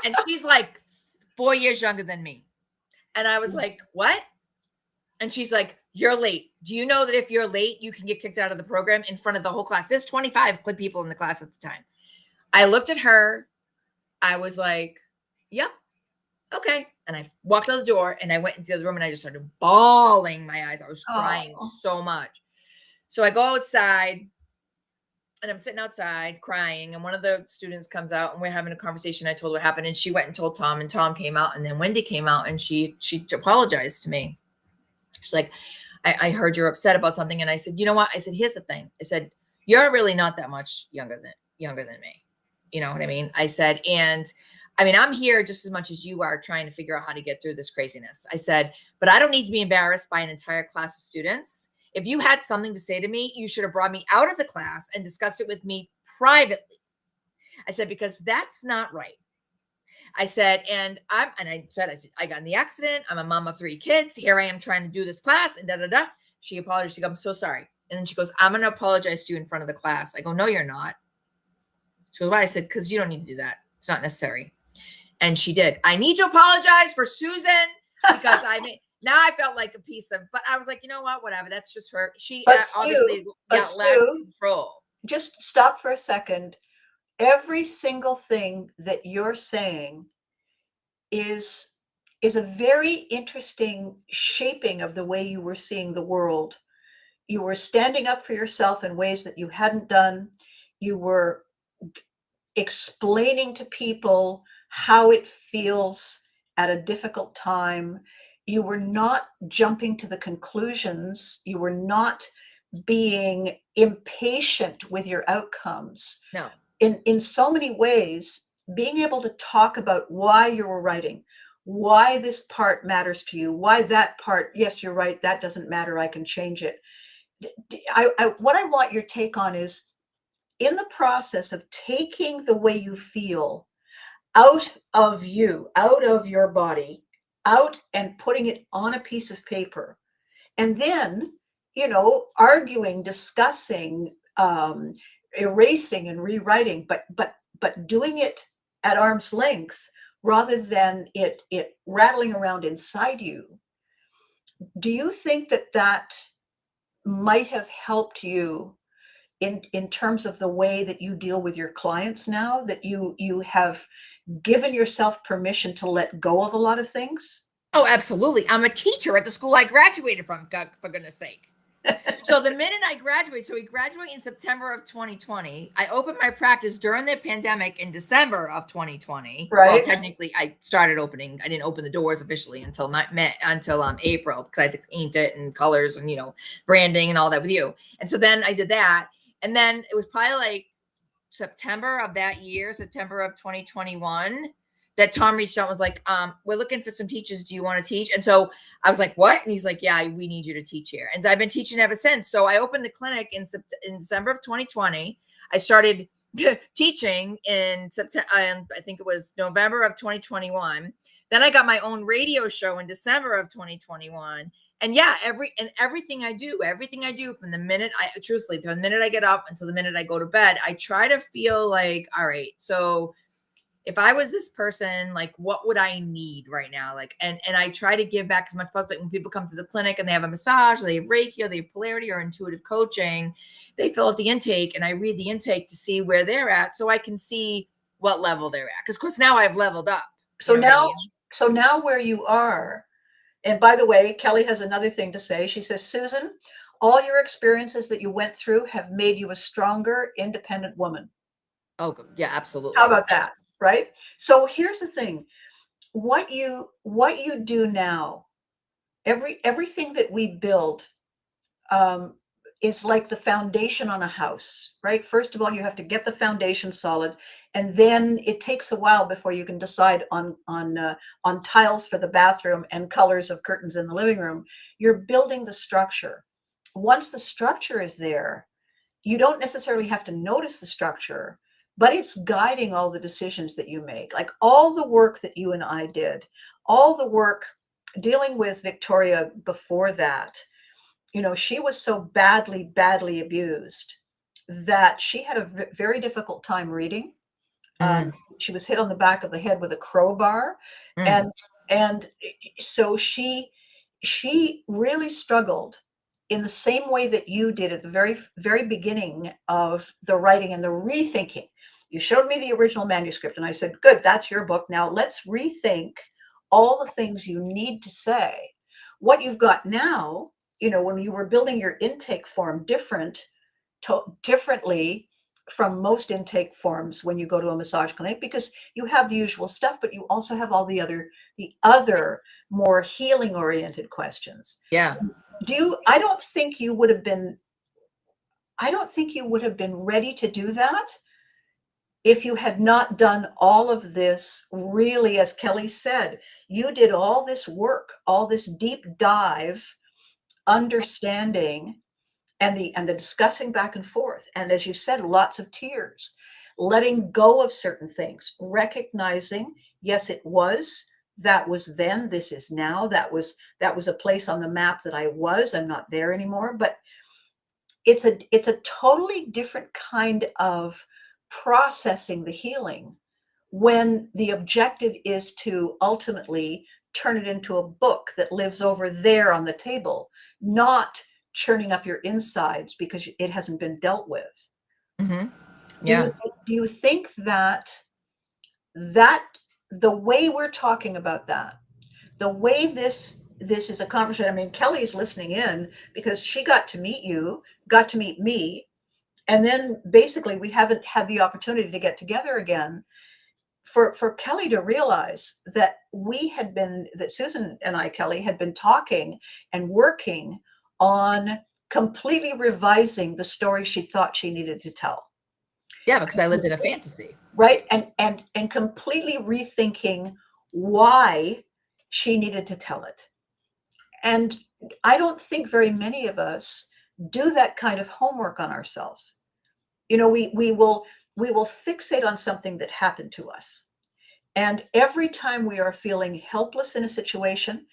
And she's like 4 years younger than me. And I was like, what? And she's like, you're late. Do you know that if you're late, you can get kicked out of the program in front of the whole class? There's 25 people in the class at the time. I looked at her. I was like, yep. Okay. And I walked out the door and I went into the other room and I just started bawling my eyes. I was crying so much. So I go outside and I'm sitting outside crying. And one of the students comes out and we're having a conversation. I told her what happened and she went and told Tom, and Tom came out, and then Wendy came out and she apologized to me. She's like, I heard you're upset about something. And I said, you know what? I said, here's the thing. I said, you're really not that much younger than me. You know what I mean? I said, and I mean, I'm here just as much as you are trying to figure out how to get through this craziness. I said, but I don't need to be embarrassed by an entire class of students. If you had something to say to me, you should have brought me out of the class and discussed it with me privately. I said, because that's not right. I said, I got in the accident. I'm a mom of 3 kids. Here I am trying to do this class and da-da-da. She apologized. She goes, I'm so sorry. And then she goes, I'm going to apologize to you in front of the class. I go, no, you're not. She goes, why? I said, because you don't need to do that. It's not necessary. And she did. I need to apologize for Susan because now I felt like a piece of, but I was like, you know what, whatever. That's just her. She obviously got lack of control. Just stop for a second. Every single thing that you're saying is a very interesting shaping of the way you were seeing the world. You were standing up for yourself in ways that you hadn't done. You were explaining to people how it feels at a difficult time. You were not jumping to the conclusions. You were not being impatient with your outcomes. No. In so many ways, being able to talk about why you were writing, why this part matters to you, why that part, yes, you're right, that doesn't matter, I can change it. What I want your take on is, in the process of taking the way you feel out of you, out of your body, out and putting it on a piece of paper, and then, arguing, discussing, erasing and rewriting, but doing it at arm's length rather than it rattling around inside you. Do you think that that might have helped you in terms of the way that you deal with your clients now, that you have given yourself permission to let go of a lot of things? Oh, absolutely. I'm a teacher at the school I graduated from, for goodness sake. So the minute I graduated, so we graduated in September of 2020. I opened my practice during the pandemic in December of 2020. Well, Right. technically, I started opening. I didn't open the doors officially until April, because I had to paint it and colors and branding and all that with you. And so then I did that, and then it was probably like September of that year, September of 2021, that Tom reached out and was like, we're looking for some teachers. Do you want to teach? And so I was like, what? And he's like, yeah, we need you to teach here. And I've been teaching ever since. So I opened the clinic in December of 2020. I started teaching in September, I think it was November of 2021. Then I got my own radio show in December of 2021. And yeah, everything I do from the minute from the minute I get up until the minute I go to bed, I try to feel like, all right, so if I was this person, like, what would I need right now? Like, and I try to give back as much possible. Like when people come to the clinic and they have a massage, they have Reiki, or they have polarity or intuitive coaching, they fill out the intake and I read the intake to see where they're at, so I can see what level they're at. Because of course now I've leveled up. So now, so now where you are, and by the way, Kelly has another thing to say. She says, Susan, all your experiences that you went through have made you a stronger, independent woman. Oh, yeah, absolutely. How about that? Right? So here's the thing. What you do now, everything that we build is like the foundation on a house, right? First of all, you have to get the foundation solid, and then it takes a while before you can decide on tiles for the bathroom and colors of curtains in the living room. You're building the structure. Once the structure is there, you don't necessarily have to notice the structure, but it's guiding all the decisions that you make. Like all the work that you and I did, all the work dealing with Victoria before that. She was so badly abused that she had a very difficult time reading. She was hit on the back of the head with a crowbar, and so she really struggled in the same way that you did at the very beginning of the writing and the rethinking. You showed me the original manuscript, and I said, "Good, that's your book. Now let's rethink all the things you need to say." What you've got now, when you were building your intake form differently from most intake forms when you go to a massage clinic, because you have the usual stuff, but you also have all the other more healing oriented questions. Yeah. I don't think you would have been ready to do that if you had not done all of this. Really, as Kelly said, you did all this work, all this deep dive understanding, and the discussing back and forth, and as you said, lots of tears, letting go of certain things, recognizing, yes, that was then, this is now, that was a place on the map that I'm not there anymore. But it's a totally different kind of processing the healing when the objective is to ultimately turn it into a book that lives over there on the table, not churning up your insides because it hasn't been dealt with. Yeah. Do you think that the way we're talking about that, the way this is a conversation, I mean, Kelly's listening in because she got to meet you, got to meet me, and then basically we haven't had the opportunity to get together again. For Kelly to realize that Susan and I, Kelly, had been talking and working on completely revising the story she thought she needed to tell. Yeah, because I lived in a fantasy. Right. And completely rethinking why she needed to tell it. And I don't think very many of us do that kind of homework on ourselves. We will fixate on something that happened to us. And every time we are feeling helpless in a situation,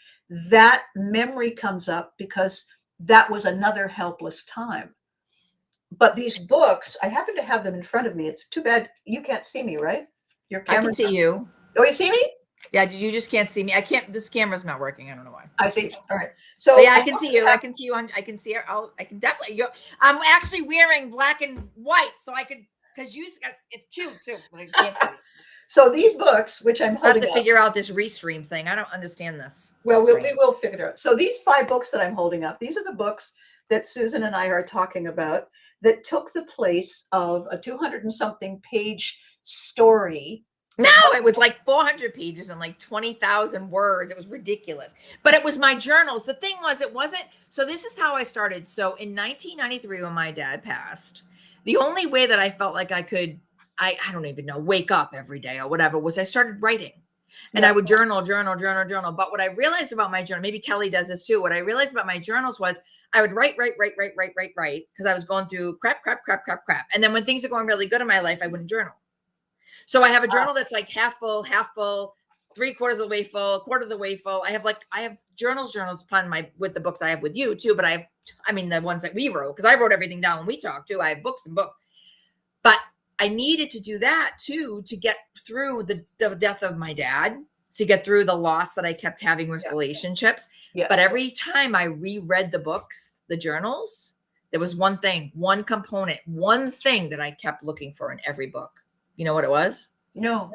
that memory comes up because that was another helpless time. But these books, I happen to have them in front of me. It's too bad you can't see me, right? Your I can camera's see not. you. Oh, you see me? Yeah, you just can't see me. I can't. This camera's not working. I don't know why. I see. All right. But So yeah, I I can see happen to you. I have, can see you. I can see it. I can definitely. I'm actually wearing black and white, so I could because it's cute too, but I can't see. so these books, which I'm I have holding to up, figure out this restream thing. I don't understand this. well, we Right. will figure it out. So these 5 books that I'm holding up, these are the books that Susan and I are talking about that took the place of a 200 and something page story. No, it was like 400 pages and like 20,000 words. It was ridiculous. But it was my journals. The thing was, it wasn't. So this is how I started. So in 1993, when my dad passed, the only way that I felt like I could, I don't even know, wake up every day or whatever, was I started writing. And Yeah. I would journal. But what I realized about my journal, maybe Kelly does this too. What I realized about my journals was I would write, because I was going through crap. And then when things are going really good in my life, I wouldn't journal. So I have a journal that's like half full, 3/4 of the way full, quarter of the way full. I have journals upon with the books I have with you too, but I mean the ones that we wrote, because I wrote everything down when we talked too. I have books and books. But I needed to do that too to get through the death of my dad, to get through the loss that I kept having with relationships. Yeah. But every time I reread the books, the journals, there was one thing, one component, one thing that I kept looking for in every book. You know what it was? No.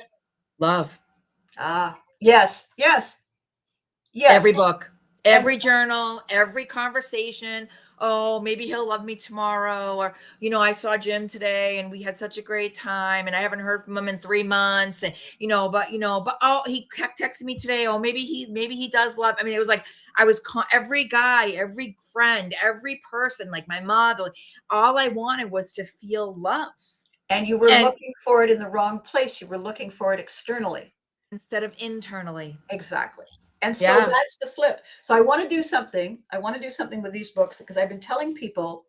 Love. Yes. Yes. Yes. Every book, And every journal, every conversation. Oh, maybe he'll love me tomorrow. Or, I saw Jim today and we had such a great time and I haven't heard from him in 3 months. And, oh, he kept texting me today. Oh, maybe he does love. I mean, it was like, every guy, every friend, every person, like my mother, all I wanted was to feel love. and you were And looking for it in the wrong place. You were looking for it externally. instead of internally. Exactly. And so Yeah. that's the flip. So I want to do something. I want to do something with these books because I've been telling people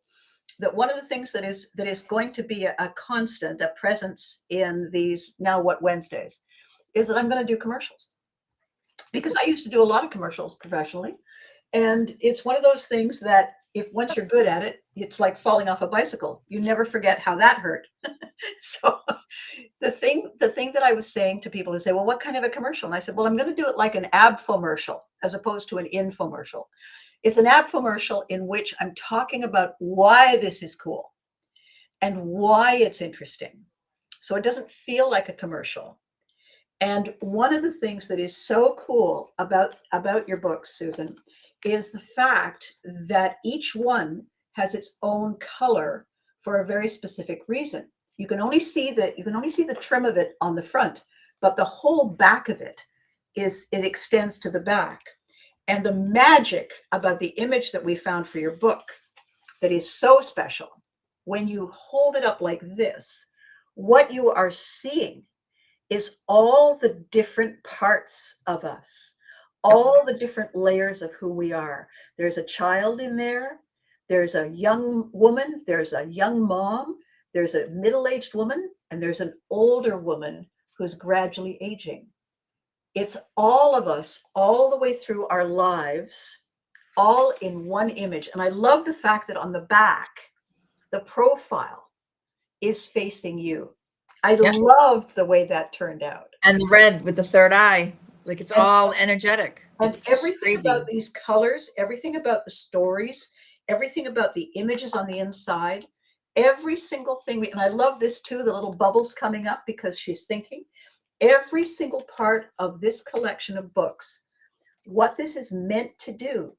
that one of the things that is going to be a constant, a presence in these Now What Wednesdays, is that I'm going to do commercials. Because I used to do a lot of commercials professionally. And it's one of those things that if once you're good at it, it's like falling off a bicycle. You never forget how that hurt. So the thing that I was saying to people is say, well, what kind of a commercial? And I said, well, I'm going to do it like an abfomercial as opposed to an infomercial. It's an abfomercial in which I'm talking about why this is cool and why it's interesting. So it doesn't feel like a commercial. And one of the things that is so cool about your books, Susan, is the fact that each one has its own color for a very specific reason. You can only see the trim of it on the front, but the whole back of it extends to the back. And the magic about the image that we found for your book that is so special, when you hold it up like this, what you are seeing is all the different parts of us, all the different layers of who we are. There's a child in there, there's a young woman, there's a young mom, there's a middle-aged woman, and there's an older woman who's gradually aging. It's all of us, all the way through our lives, all in one image. And I love the fact that on the back, the profile is facing you. I loved the way that turned out. And the red with the third eye, like it's And, all energetic. and It's everything crazy. about these colors, everything about the stories, everything about the images on the inside, every single thing. And I love this too, the little bubbles coming up because she's thinking. Every single part of this collection of books, what this is meant to do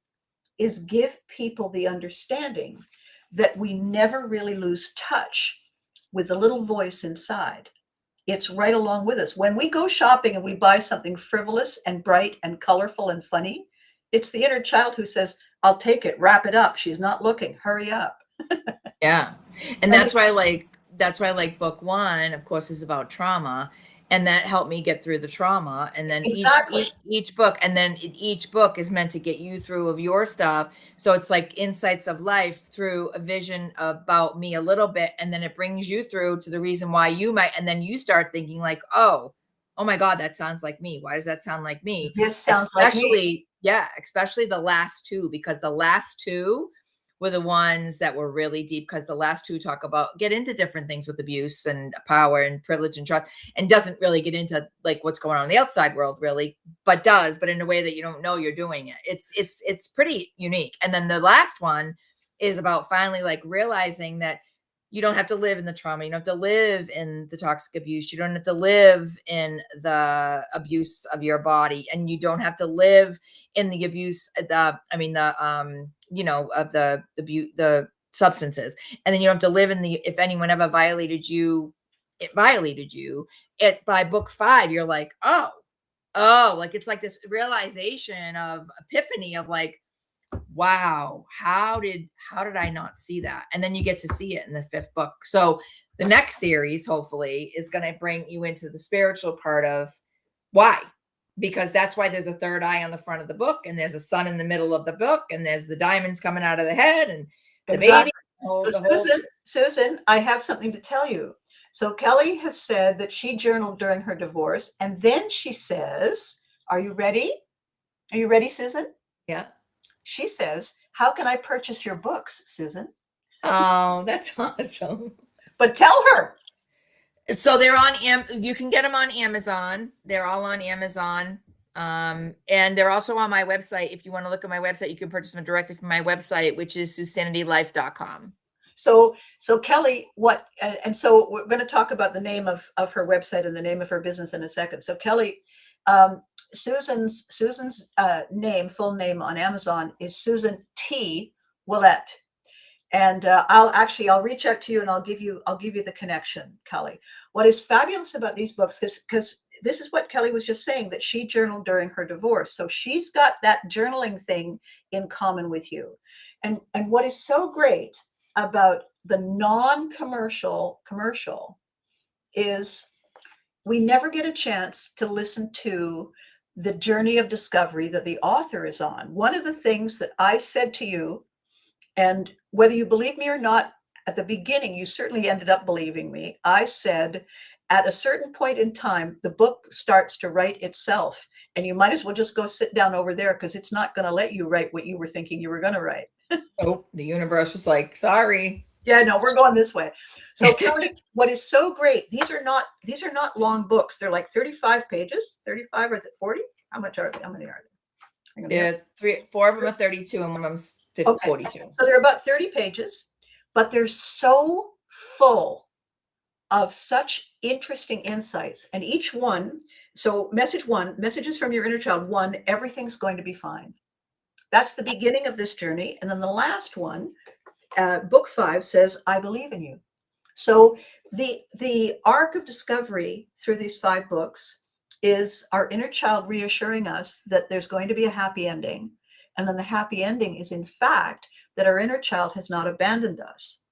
is give people the understanding that we never really lose touch with the little voice inside. It's right along with us. When we go shopping and we buy something frivolous and bright and colorful and funny, it's the inner child who says, I'll take it, wrap it up. She's not looking, hurry up. Yeah. And that's why I like book one, of course, is about trauma. And that helped me get through the trauma. And then Exactly. each book, and then each book is meant to get you through of your stuff. So it's like insights of life through a vision about me a little bit. And then it brings you through to the reason why you might, and then you start thinking like, oh, oh my God, that sounds like me. Why does that sound like me? This sounds like me. Especially the last two, because the last two were the ones that were really deep, because the last two get into different things with abuse and power and privilege and trust, and doesn't really get into like what's going on in the outside world really, but in a way that you don't know you're doing it. It's pretty unique. And then the last one is about finally like realizing that you don't have to live in the trauma. You don't have to live in the toxic abuse. You don't have to live in the abuse of your body, and you don't have to live in the abuse, of the substances. And then you don't have to live in if anyone ever violated you, it violated you. By book 5, you're like, oh, like it's like this realization of epiphany of like, wow, how did I not see that? And then you get to see it in the 5th book. So the next series hopefully is going to bring you into the spiritual part of why, because that's why there's a third eye on the front of the book, and there's a sun in the middle of the book, and there's the diamonds coming out of the head, and the Exactly. baby. Susan, I have something to tell you. So Kelly has said that she journaled during her divorce, and then she says, are you ready? Are you ready, Susan? Yeah. She says, how can I purchase your books, Susan? Oh, that's awesome. But tell her. So they're on, you can get them on Amazon. They're all on Amazon. And they're also on my website. If you want to look at my website, you can purchase them directly from my website, which is susanitylife.com. So Kelly, and so we're going to talk about the name of her website and the name of her business in a second. So Kelly, Susan's full name on Amazon is Susan T. Willett. And I'll reach out to you and I'll give you the connection, Kelly. What is fabulous about these books, because this is what Kelly was just saying, that she journaled during her divorce. So she's got that journaling thing in common with you. And what is so great about the non-commercial commercial is we never get a chance to listen to the journey of discovery that the author is on. One of the things that I said to you, and whether you believe me or not, at the beginning, you certainly ended up believing me. I said, at a certain point in time, the book starts to write itself, and you might as well just go sit down over there, because it's not going to let you write what you were thinking you were going to write. Oh, the universe was like, sorry. Yeah, no, we're going this way. So Kelly, what is so great, these are not long books. They're like 35 pages, 35, or is it 40? How many are they? Yeah, 4 of them are 32 and one of them's 42. So they're about 30 pages, but they're so full of such interesting insights. And each one, so message 1, messages from your inner child, 1, everything's going to be fine. That's the beginning of this journey. And then the last one, book 5, says, I believe in you. So the arc of discovery through these 5 books is our inner child reassuring us that there's going to be a happy ending. And then the happy ending is, in fact, that our inner child has not abandoned us.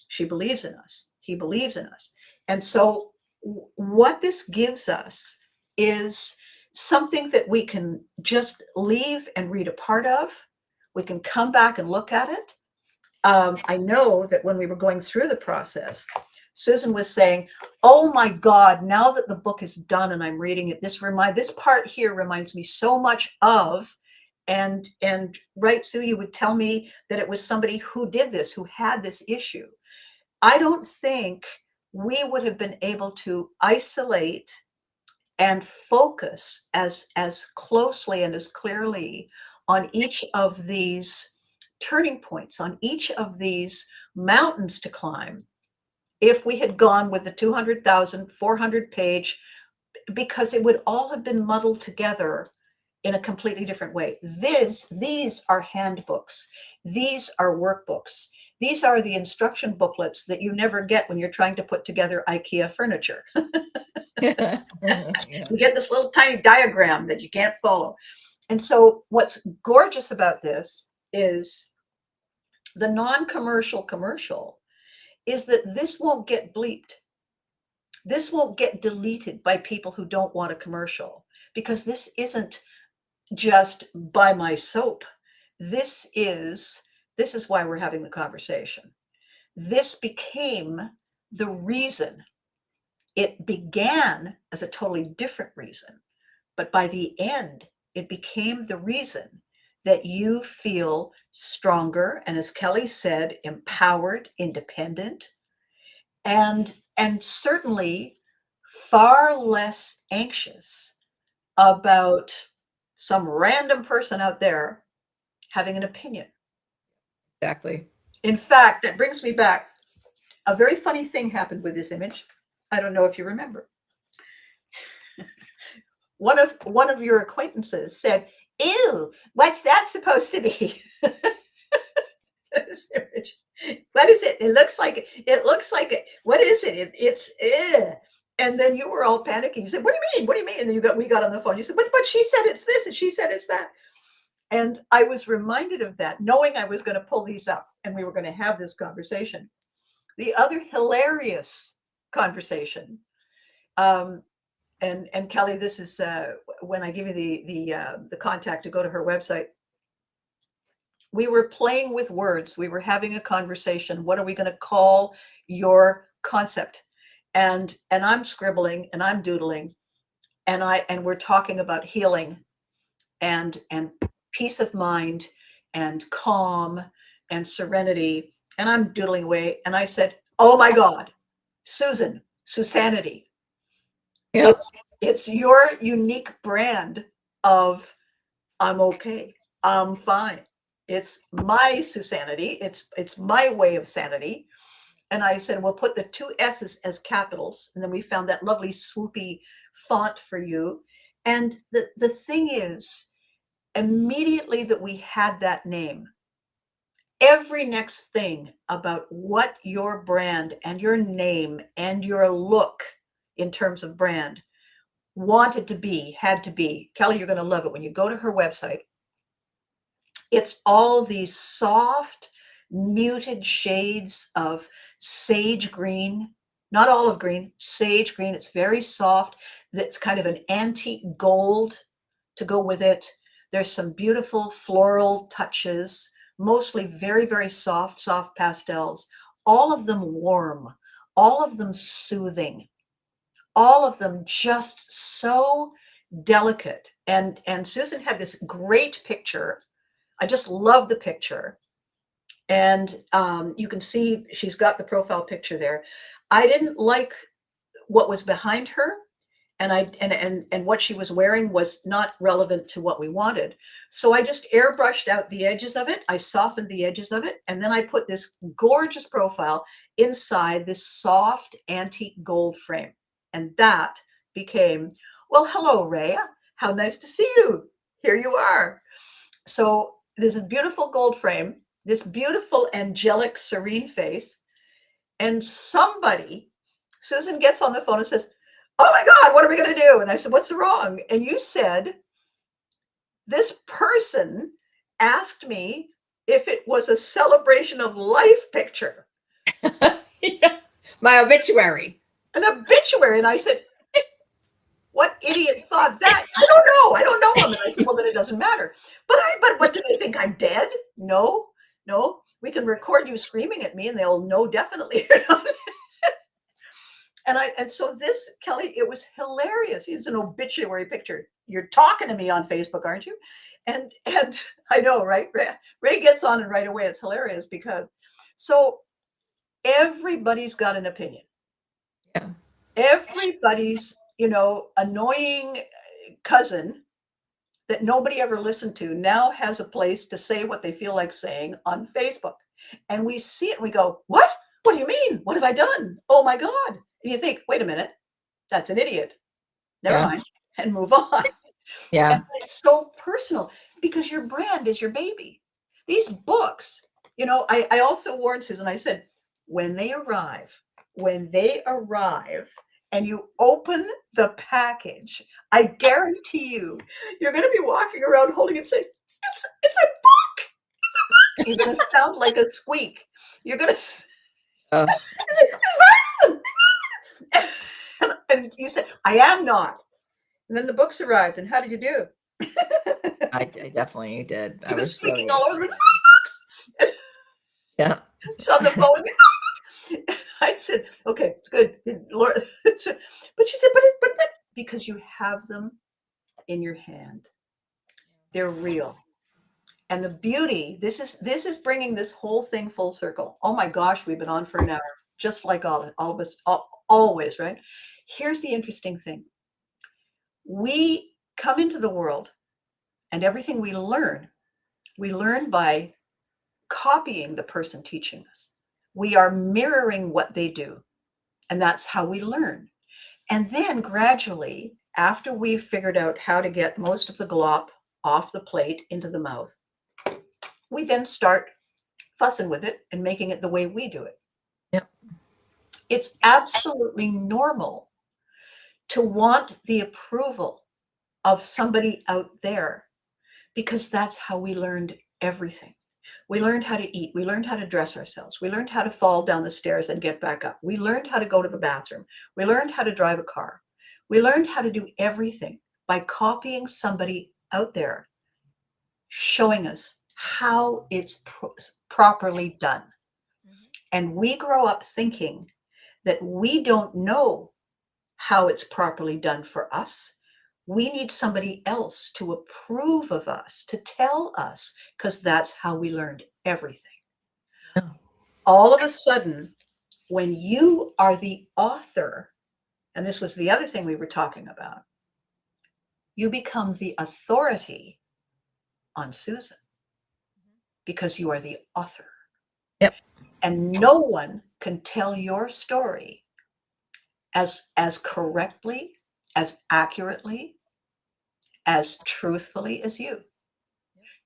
She believes in us. He believes in us. And so what this gives us is something that we can just leave and read a part of. We can come back and look at it. I know that when we were going through the process, Susan was saying, oh my God, now that the book is done and I'm reading it, this part here reminds me so much of, and right, Sue, you would tell me that it was somebody who did this, who had this issue. I don't think we would have been able to isolate and focus as closely and as clearly on each of these turning points, on each of these mountains to climb, if we had gone with the 200,400 page, because it would all have been muddled together in a completely different way. These are handbooks. These are workbooks. These are the instruction booklets that you never get when you're trying to put together IKEA furniture. Yeah. You get this little tiny diagram that you can't follow. And so what's gorgeous about this is the non-commercial commercial is that this won't get bleeped. This won't get deleted by people who don't want a commercial, because this isn't just buy my soap. This is why we're having the conversation. This became the reason it began as a totally different reason, but by the end, it became the reason that you feel stronger and, as Kelly said, empowered, independent, and certainly far less anxious about some random person out there having an opinion. Exactly. In fact, that brings me back. A very funny thing happened with this image. I don't know if you remember. One of your acquaintances said, "Ew, what's that supposed to be?" This image. What is it? It looks like what is it? It's and then you were all panicking. You said, "What do you mean? What do you mean?" And then we got on the phone. You said, but she said it's this and she said it's that." And I was reminded of that, knowing I was going to pull these up and we were going to have this conversation. The other hilarious conversation, and Kelly, this is when I give you the contact to go to her website. We were playing with words. We were having a conversation. What are we going to call your concept? And I'm scribbling and I'm doodling, and we're talking about healing and peace of mind and calm and serenity. And I'm doodling away. And I said, "Oh my God, Susan, Susanity." Yep. It's your unique brand of I'm okay, I'm fine. It's my Susanity. It's my way of sanity. And I said, we'll put the two S's as capitals. And then we found that lovely swoopy font for you. And the thing is, immediately that we had that name, every next thing about what your brand and your name and your look in terms of brand wanted to be, had to be. Kelly, you're going to love it when you go to her website. It's all these soft, muted shades of sage green, not olive green, sage green. It's very soft. That's kind of an antique gold to go with it. There's some beautiful floral touches, mostly very, very soft pastels, all of them warm, all of them soothing, all of them just so delicate. And Susan had this great picture. I just love the picture. And you can see she's got the profile picture there. I didn't like what was behind her, and what she was wearing was not relevant to what we wanted. So I just airbrushed out the edges of it. I softened the edges of it. And then I put this gorgeous profile inside this soft antique gold frame. And that became, well, hello, Rhea. How nice to see you. Here you are. So there's a beautiful gold frame, this beautiful angelic, serene face. And Susan gets on the phone and says, "Oh my God, what are we going to do?" And I said, "What's wrong?" And you said, "This person asked me if it was a celebration of life picture." Yeah. My obituary. An obituary. And I said, "What idiot thought that?" I don't know him. And I said, "Well, then it doesn't matter." But what do they think? I'm dead? No. We can record you screaming at me and they'll know definitely you're not. And so this, Kelly, it was hilarious. It's an obituary picture. You're talking to me on Facebook, aren't you? And I know, right? Ray gets on and right away. It's hilarious because so everybody's got an opinion. Yeah. Everybody's, annoying cousin that nobody ever listened to now has a place to say what they feel like saying on Facebook. And we see it and we go, "What? What do you mean? What have I done? Oh my God." And you think, wait a minute, that's an idiot. Never mind, and move on. Yeah. And it's so personal because your brand is your baby. These books, I also warned Susan, I said, when they arrive and you open the package, I guarantee you're going to be walking around holding it saying, it's a book. It's a book. You're going to sound like a squeak. You're going to and you said, "I am not." And then the books arrived. And how did you do? I definitely did. I was squeaking really all over the books. Yeah. She's on the phone. I said, okay, it's good. Laura, but she said, but because you have them in your hand. They're real. And the beauty, this is bringing this whole thing full circle. Oh my gosh, we've been on for an hour, just like all of us, always, right? Here's the interesting thing. We come into the world and everything we learn by copying the person teaching us. We are mirroring what they do. And that's how we learn. And then gradually, after we've figured out how to get most of the glop off the plate into the mouth, we then start fussing with it and making it the way we do it. Yep. It's absolutely normal to want the approval of somebody out there because that's how we learned everything. We learned how to eat. We learned how to dress ourselves. We learned how to fall down the stairs and get back up. We learned how to go to the bathroom. We learned how to drive a car. We learned how to do everything by copying somebody out there showing us how it's properly done. And we grow up thinking that we don't know how it's properly done for us. We need somebody else to approve of us, to tell us, because that's how we learned everything. Yeah. All of a sudden, when you are the author, and this was the other thing we were talking about, you become the authority on Susan because you are the author. Yep. And no one can tell your story as correctly, as accurately, as truthfully as you.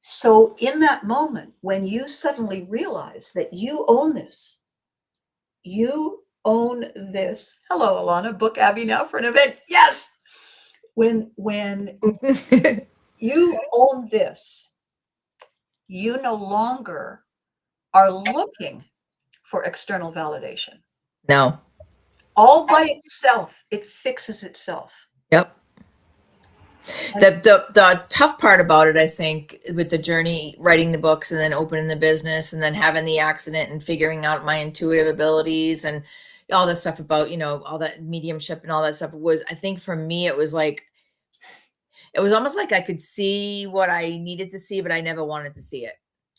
So in that moment, when you suddenly realize that you own this, you own this. Hello, Alana, book Abby now for an event. Yes. When you own this, you no longer are looking for external validation. No. All by itself, it fixes itself. Yep. The tough part about it, I think, with the journey, writing the books and then opening the business and then having the accident and figuring out my intuitive abilities and all that stuff about, all that mediumship and all that stuff was, I think for me, it was almost like I could see what I needed to see, but I never wanted to see it.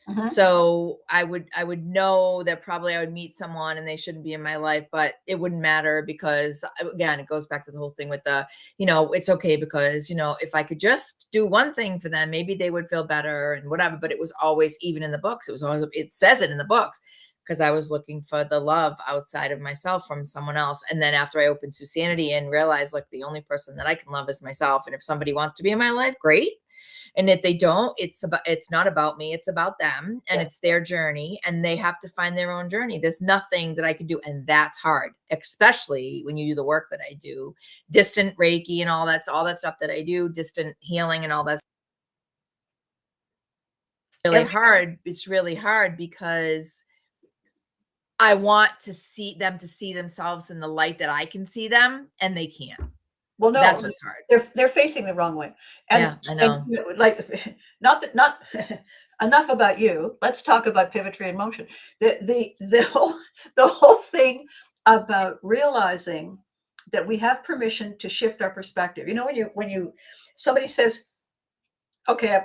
Mhm. So I would know that probably I would meet someone and they shouldn't be in my life, but it wouldn't matter because again, it goes back to the whole thing with the, it's okay because, if I could just do one thing for them, maybe they would feel better and whatever. But it was always, even in the books, it says it in the books because I was looking for the love outside of myself from someone else. And then after I opened Susanity and realized like the only person that I can love is myself. And if somebody wants to be in my life, great. And if they don't, it's not about me, it's about them and it's their journey and they have to find their own journey. There's nothing that I can do. And that's hard, especially when you do the work that I do, distant Reiki and all that stuff that I do, distant healing and all that. Really hard. It's really hard because I want to see themselves in the light that I can see them and they can't. Well, no, that's what's hard. They're facing the wrong way. And, yeah, I know. And, like, not enough about you. Let's talk about Pivotry in motion. The whole thing about realizing that we have permission to shift our perspective. When somebody says, "Okay,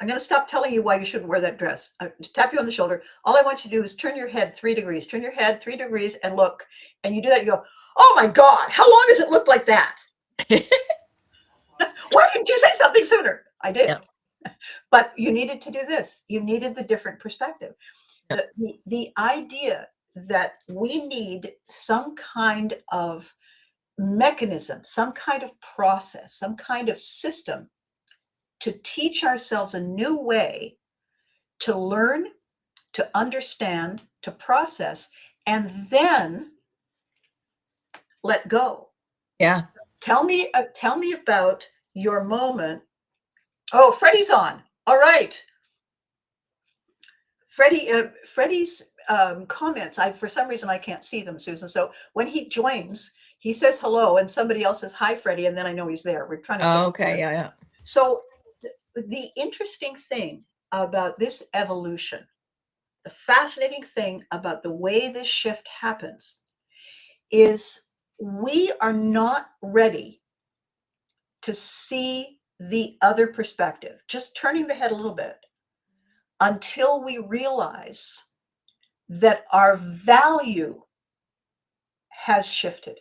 I'm going to stop telling you why you shouldn't wear that dress." I tap you on the shoulder. All I want you to do is turn your head 3 degrees. Turn your head 3 degrees and look. And you do that. You go, "Oh my God! How long does it look like that?" Why didn't you say something sooner? I did. Yep. But you needed to do this. You needed the different perspective. Yep. The idea that we need some kind of mechanism, some kind of process, some kind of system to teach ourselves a new way to learn, to understand, to process, and then let go. Yeah. Tell me about your moment. Oh, Freddie's on. All right. Freddie's comments, for some reason I can't see them, Susan. So when he joins, he says hello and somebody else says hi, Freddie, and then I know he's there. We're trying to. Oh, okay. Yeah. So the interesting thing about this evolution, the fascinating thing about the way this shift happens is we are not ready to see the other perspective, just turning the head a little bit, until we realize that our value has shifted.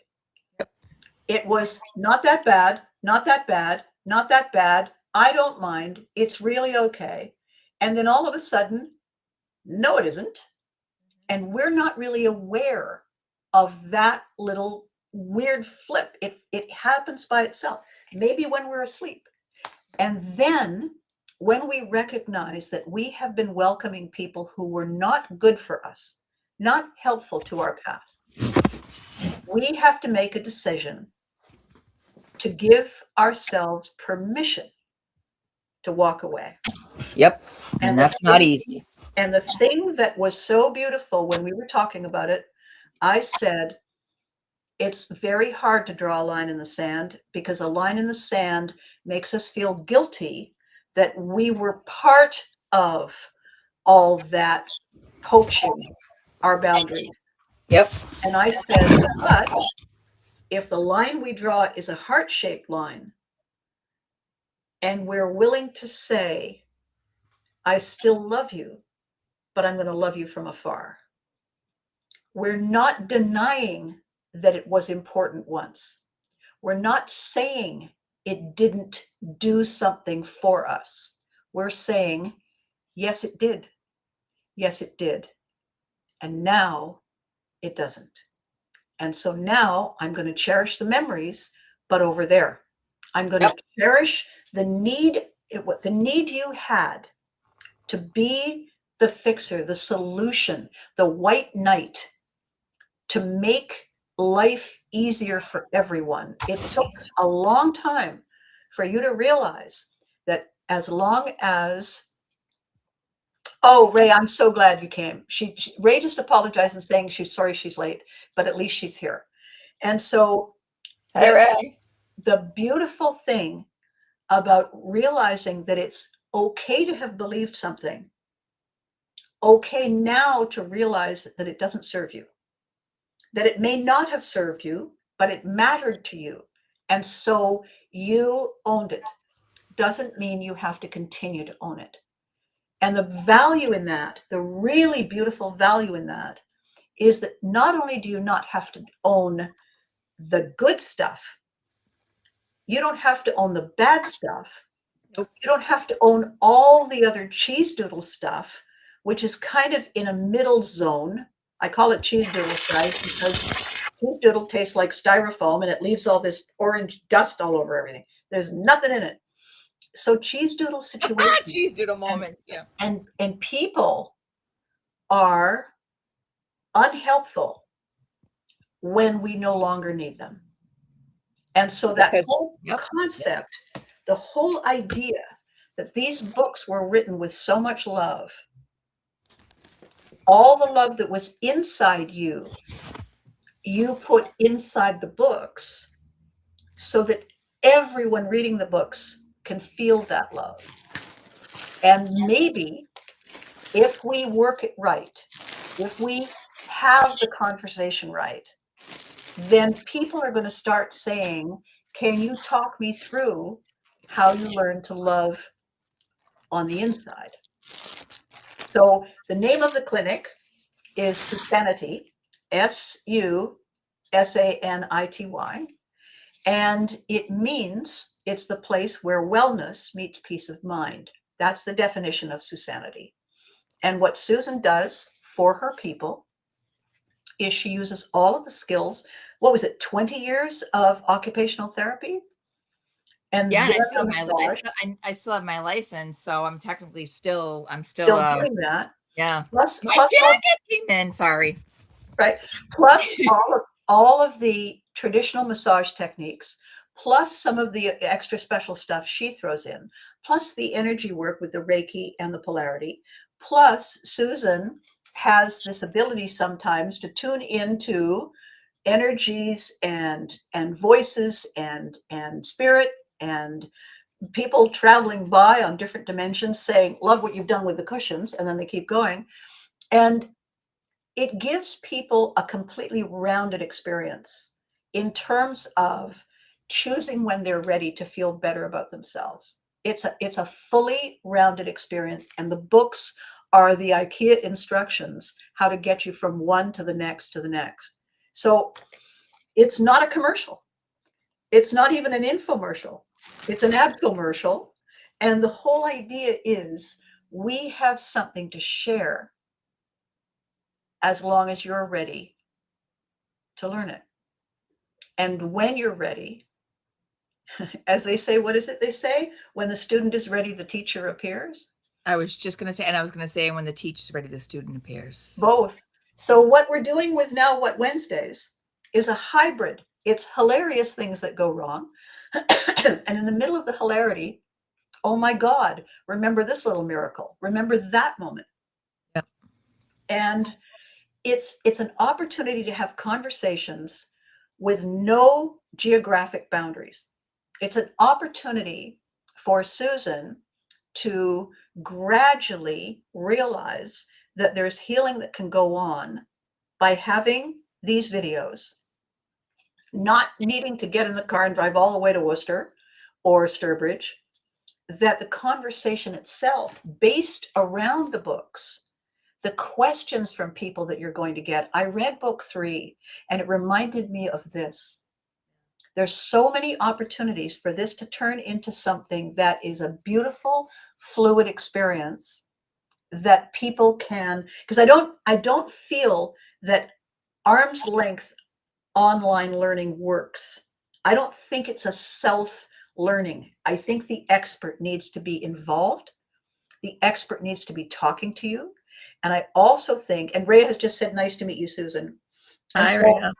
It was not that bad, not that bad, not that bad. I don't mind. It's really okay. And then all of a sudden, no, it isn't. And we're not really aware of that little weird flip. It happens by itself, maybe when we're asleep. And then when we recognize that we have been welcoming people who were not good for us, not helpful to our path, we have to make a decision to give ourselves permission to walk away. Yep. And And that's not easy. And the thing that was so beautiful when we were talking about it, I said, it's very hard to draw a line in the sand, because a line in the sand makes us feel guilty that we were part of all that poaching our boundaries. Yep. And I said, but if the line we draw is a heart-shaped line, and we're willing to say, I still love you, but I'm going to love you from afar. We're not denying that it was important once. We're not saying it didn't do something for us. We're saying, yes, it did. Yes, it did. And now it doesn't. And so now I'm going to cherish the memories, but over there. I'm going to cherish the need you had to be the fixer, the solution, the white knight, to make life easier for everyone. It took a long time for you to realize that as long as, oh, Ray, I'm so glad you came. Ray just apologized and saying she's sorry she's late, but at least she's here. And so the beautiful thing about realizing that it's okay to have believed something, okay now to realize that it doesn't serve you, that it may not have served you, but it mattered to you. And so you owned it. Doesn't mean you have to continue to own it. And the value in that, the really beautiful value in that, is that not only do you not have to own the good stuff, you don't have to own the bad stuff. Nope. You don't have to own all the other cheese doodle stuff, which is kind of in a middle zone. I call it cheese doodle fries because cheese doodle tastes like styrofoam and it leaves all this orange dust all over everything. There's nothing in it. So cheese doodle situations. Cheese doodle moments, yeah. And people are unhelpful when we no longer need them. And so that whole concept, the whole idea that these books were written with so much love, all the love that was inside you, you put inside the books so that everyone reading the books can feel that love. And maybe if we work it right, if we have the conversation right, then people are going to start saying, can you talk me through how you learn to love on the inside? So the name of the clinic is Susanity, Susanity. And it means it's the place where wellness meets peace of mind. That's the definition of Susanity. And what Susan does for her people is she uses all of the skills. What was it, 20 years of occupational therapy? And yeah, and I still have my license, so I'm technically still doing that. Yeah. Plus came in, sorry. Right. Plus all of the traditional massage techniques, plus some of the extra special stuff she throws in, plus the energy work with the Reiki and the polarity. Plus Susan has this ability sometimes to tune into energies and voices and spirit and people traveling by on different dimensions saying, love what you've done with the cushions. And then they keep going. And it gives people a completely rounded experience in terms of choosing when they're ready to feel better about themselves. It's a fully rounded experience, and the books are the IKEA instructions how to get you from one to the next to the next. So it's not a commercial. It's not even an infomercial. It's an ad commercial. And the whole idea is we have something to share as long as you're ready to learn it. And when you're ready, as they say, what is it they say? When the student is ready, the teacher appears. I was just going to say, and I was going to say, when the teacher's ready, the student appears. Both. So what we're doing with Now What Wednesdays is a hybrid. It's hilarious things that go wrong. And in the middle of the hilarity, oh my God, remember this little miracle. Remember that moment. Yep. And it's an opportunity to have conversations with no geographic boundaries. It's an opportunity for Susan to gradually realize that there's healing that can go on by having these videos, not needing to get in the car and drive all the way to Worcester or Sturbridge, that the conversation itself, based around the books, the questions from people that you're going to get. I read book 3 and it reminded me of this. There's so many opportunities for this to turn into something that is a beautiful, fluid experience that people can, because I don't feel that arm's length online learning works. I don't think it's a self-learning. I think the expert needs to be involved. The expert needs to be talking to you. And I also think, and Rhea has just said, nice to meet you, Susan. And Hi, so Rhea.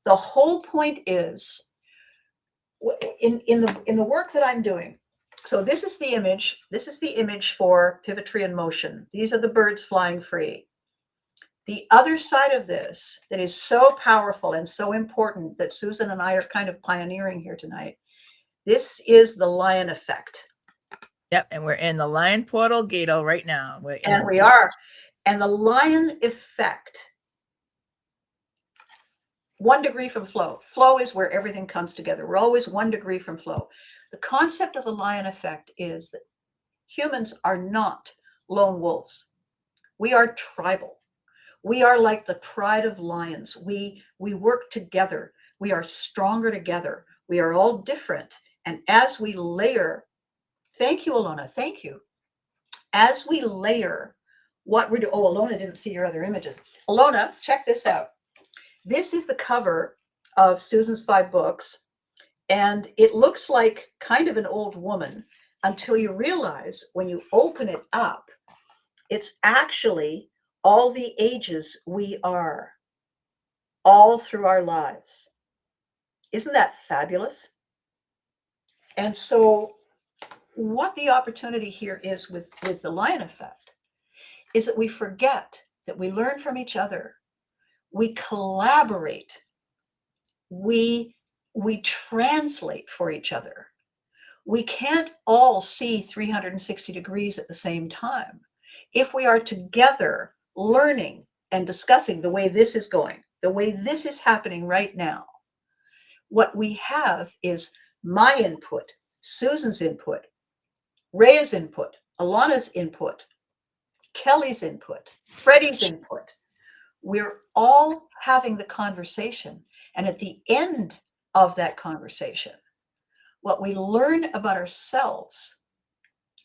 the whole point is in the work that I'm doing. So this is the image. This is the image for Pivotry in motion. These are the birds flying free. The other side of this that is so powerful and so important that Susan and I are kind of pioneering here tonight. This is the lion effect. Yep, and we're in the Lion Portal Gato right now. And we are. And the lion effect, 1 degree from flow. Flow is where everything comes together. We're always 1 degree from flow. The concept of the lion effect is that humans are not lone wolves. We are tribal. We are like the pride of lions. We work together. We are stronger together. We are all different. And as we layer, thank you, Alona, thank you. As we layer what we're doing, oh, Alona didn't see your other images. Alona, check this out. This is the cover of Susan's 5 books, and it looks like kind of an old woman until you realize when you open it up, it's actually all the ages we are, all through our lives. Isn't that fabulous? And so what the opportunity here is with the lion effect is that we forget that we learn from each other. We collaborate. We translate for each other. We can't all see 360 degrees at the same time. If we are together learning and discussing the way this is going, the way this is happening right now, what we have is my input, Susan's input, Rhea's input, Alana's input, Kelly's input, Freddie's input. We're all having the conversation. And at the end of that conversation, what we learn about ourselves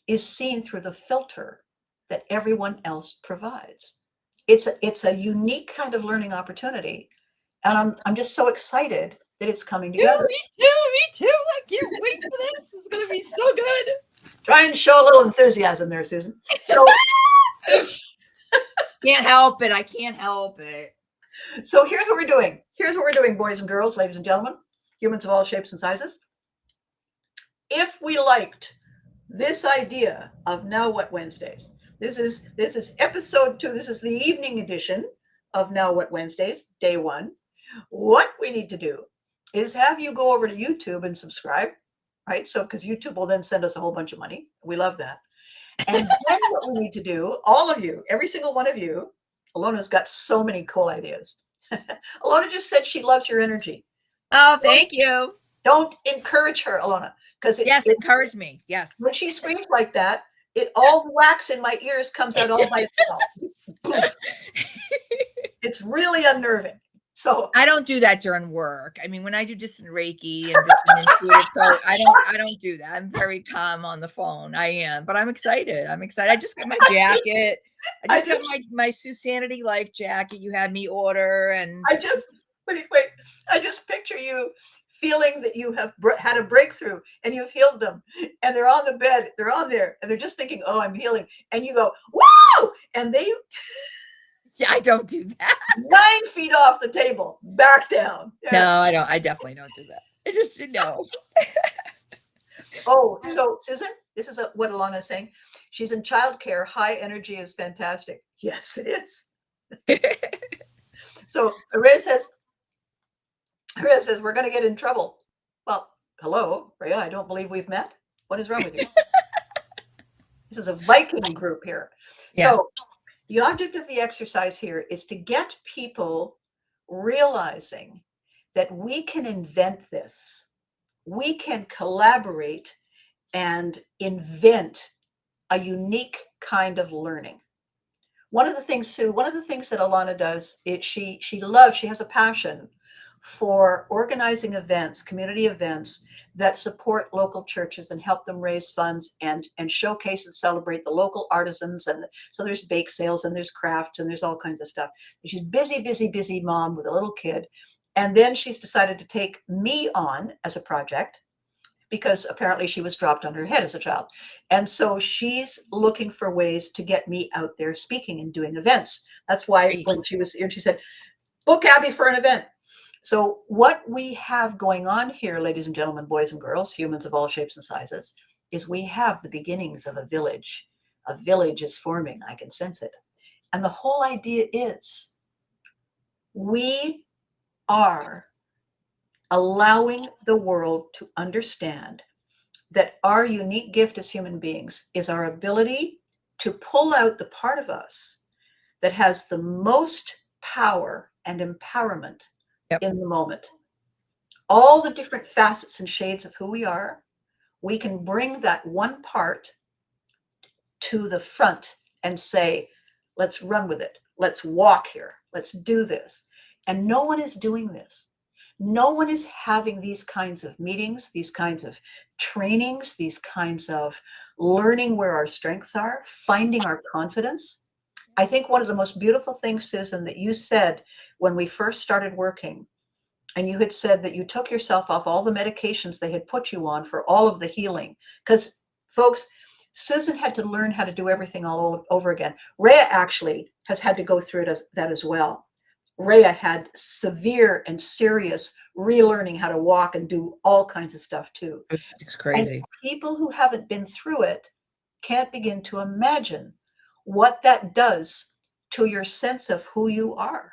is seen through the filter that everyone else provides. It's a unique kind of learning opportunity. And I'm just so excited that it's coming together. Me too. I can't wait for this. It's going to be so good. Try and show a little enthusiasm there, Susan. So can't help it. I can't help it. So here's what we're doing. Here's what we're doing, boys and girls, ladies and gentlemen, humans of all shapes and sizes. If we liked this idea of Now What Wednesdays, this is episode 2. This is the evening edition of Now What Wednesdays, day 1. What we need to do is have you go over to YouTube and subscribe, right? So, because YouTube will then send us a whole bunch of money. We love that. And then what we need to do, all of you, every single one of you, Alona's got so many cool ideas. Alona just said she loves your energy. Oh, thank you. Don't encourage her, Alona, because Yes, encourage me. Yes. when she screams like that, all the wax in my ears comes out all by itself. Poof. It's really unnerving. So I don't do that during work. I mean, when I do distant Reiki and distant intuitive code, I don't do that. I'm very calm on the phone. I am, but I'm excited. I'm excited. I just got my jacket. I just got my Susanity Life jacket you had me order, and wait. I just picture you feeling that you have had a breakthrough and you've healed them, and they're on the bed, they're on there, and they're just thinking, "Oh, I'm healing," and you go, "Woo!" and they yeah, I don't do that. 9 feet off the table, back down. No, I don't. I definitely don't do that. I just no. Oh, so Susan, this is what Alana is saying. She's in childcare. High energy is fantastic. Yes, it is. So Rhea says, we're going to get in trouble. Well, hello, Rhea. I don't believe we've met. What is wrong with you? This is a Viking group here. Yeah. So the object of the exercise here is to get people realizing that we can invent this. We can collaborate and invent a unique kind of learning. One of the things, Sue, one of the things that Alana does, she has a passion for organizing events, community events that support local churches and help them raise funds and showcase and celebrate the local artisans. And so there's bake sales and there's crafts and there's all kinds of stuff. She's busy mom with a little kid. And then she's decided to take me on as a project because apparently she was dropped on her head as a child. And so she's looking for ways to get me out there speaking and doing events. That's why when she was here, she said, book Abby for an event. So what we have going on here, ladies and gentlemen, boys and girls, humans of all shapes and sizes, is we have the beginnings of a village. A village is forming. I can sense it. And the whole idea is we are allowing the world to understand that our unique gift as human beings is our ability to pull out the part of us that has the most power and empowerment in the moment. All the different facets and shades of who we are, we can bring that one part to the front and say, let's run with it. Let's walk here. Let's do this. And no one is doing this. No one is having these kinds of meetings, these kinds of trainings, these kinds of learning where our strengths are, finding our confidence. I think one of the most beautiful things, Susan, that you said when we first started working, and you had said that you took yourself off all the medications they had put you on for all of the healing. Because, folks, Susan had to learn how to do everything all over again. Rhea actually has had to go through that as well. Rhea had severe and serious relearning how to walk and do all kinds of stuff too. It's crazy. And people who haven't been through it can't begin to imagine what that does to your sense of who you are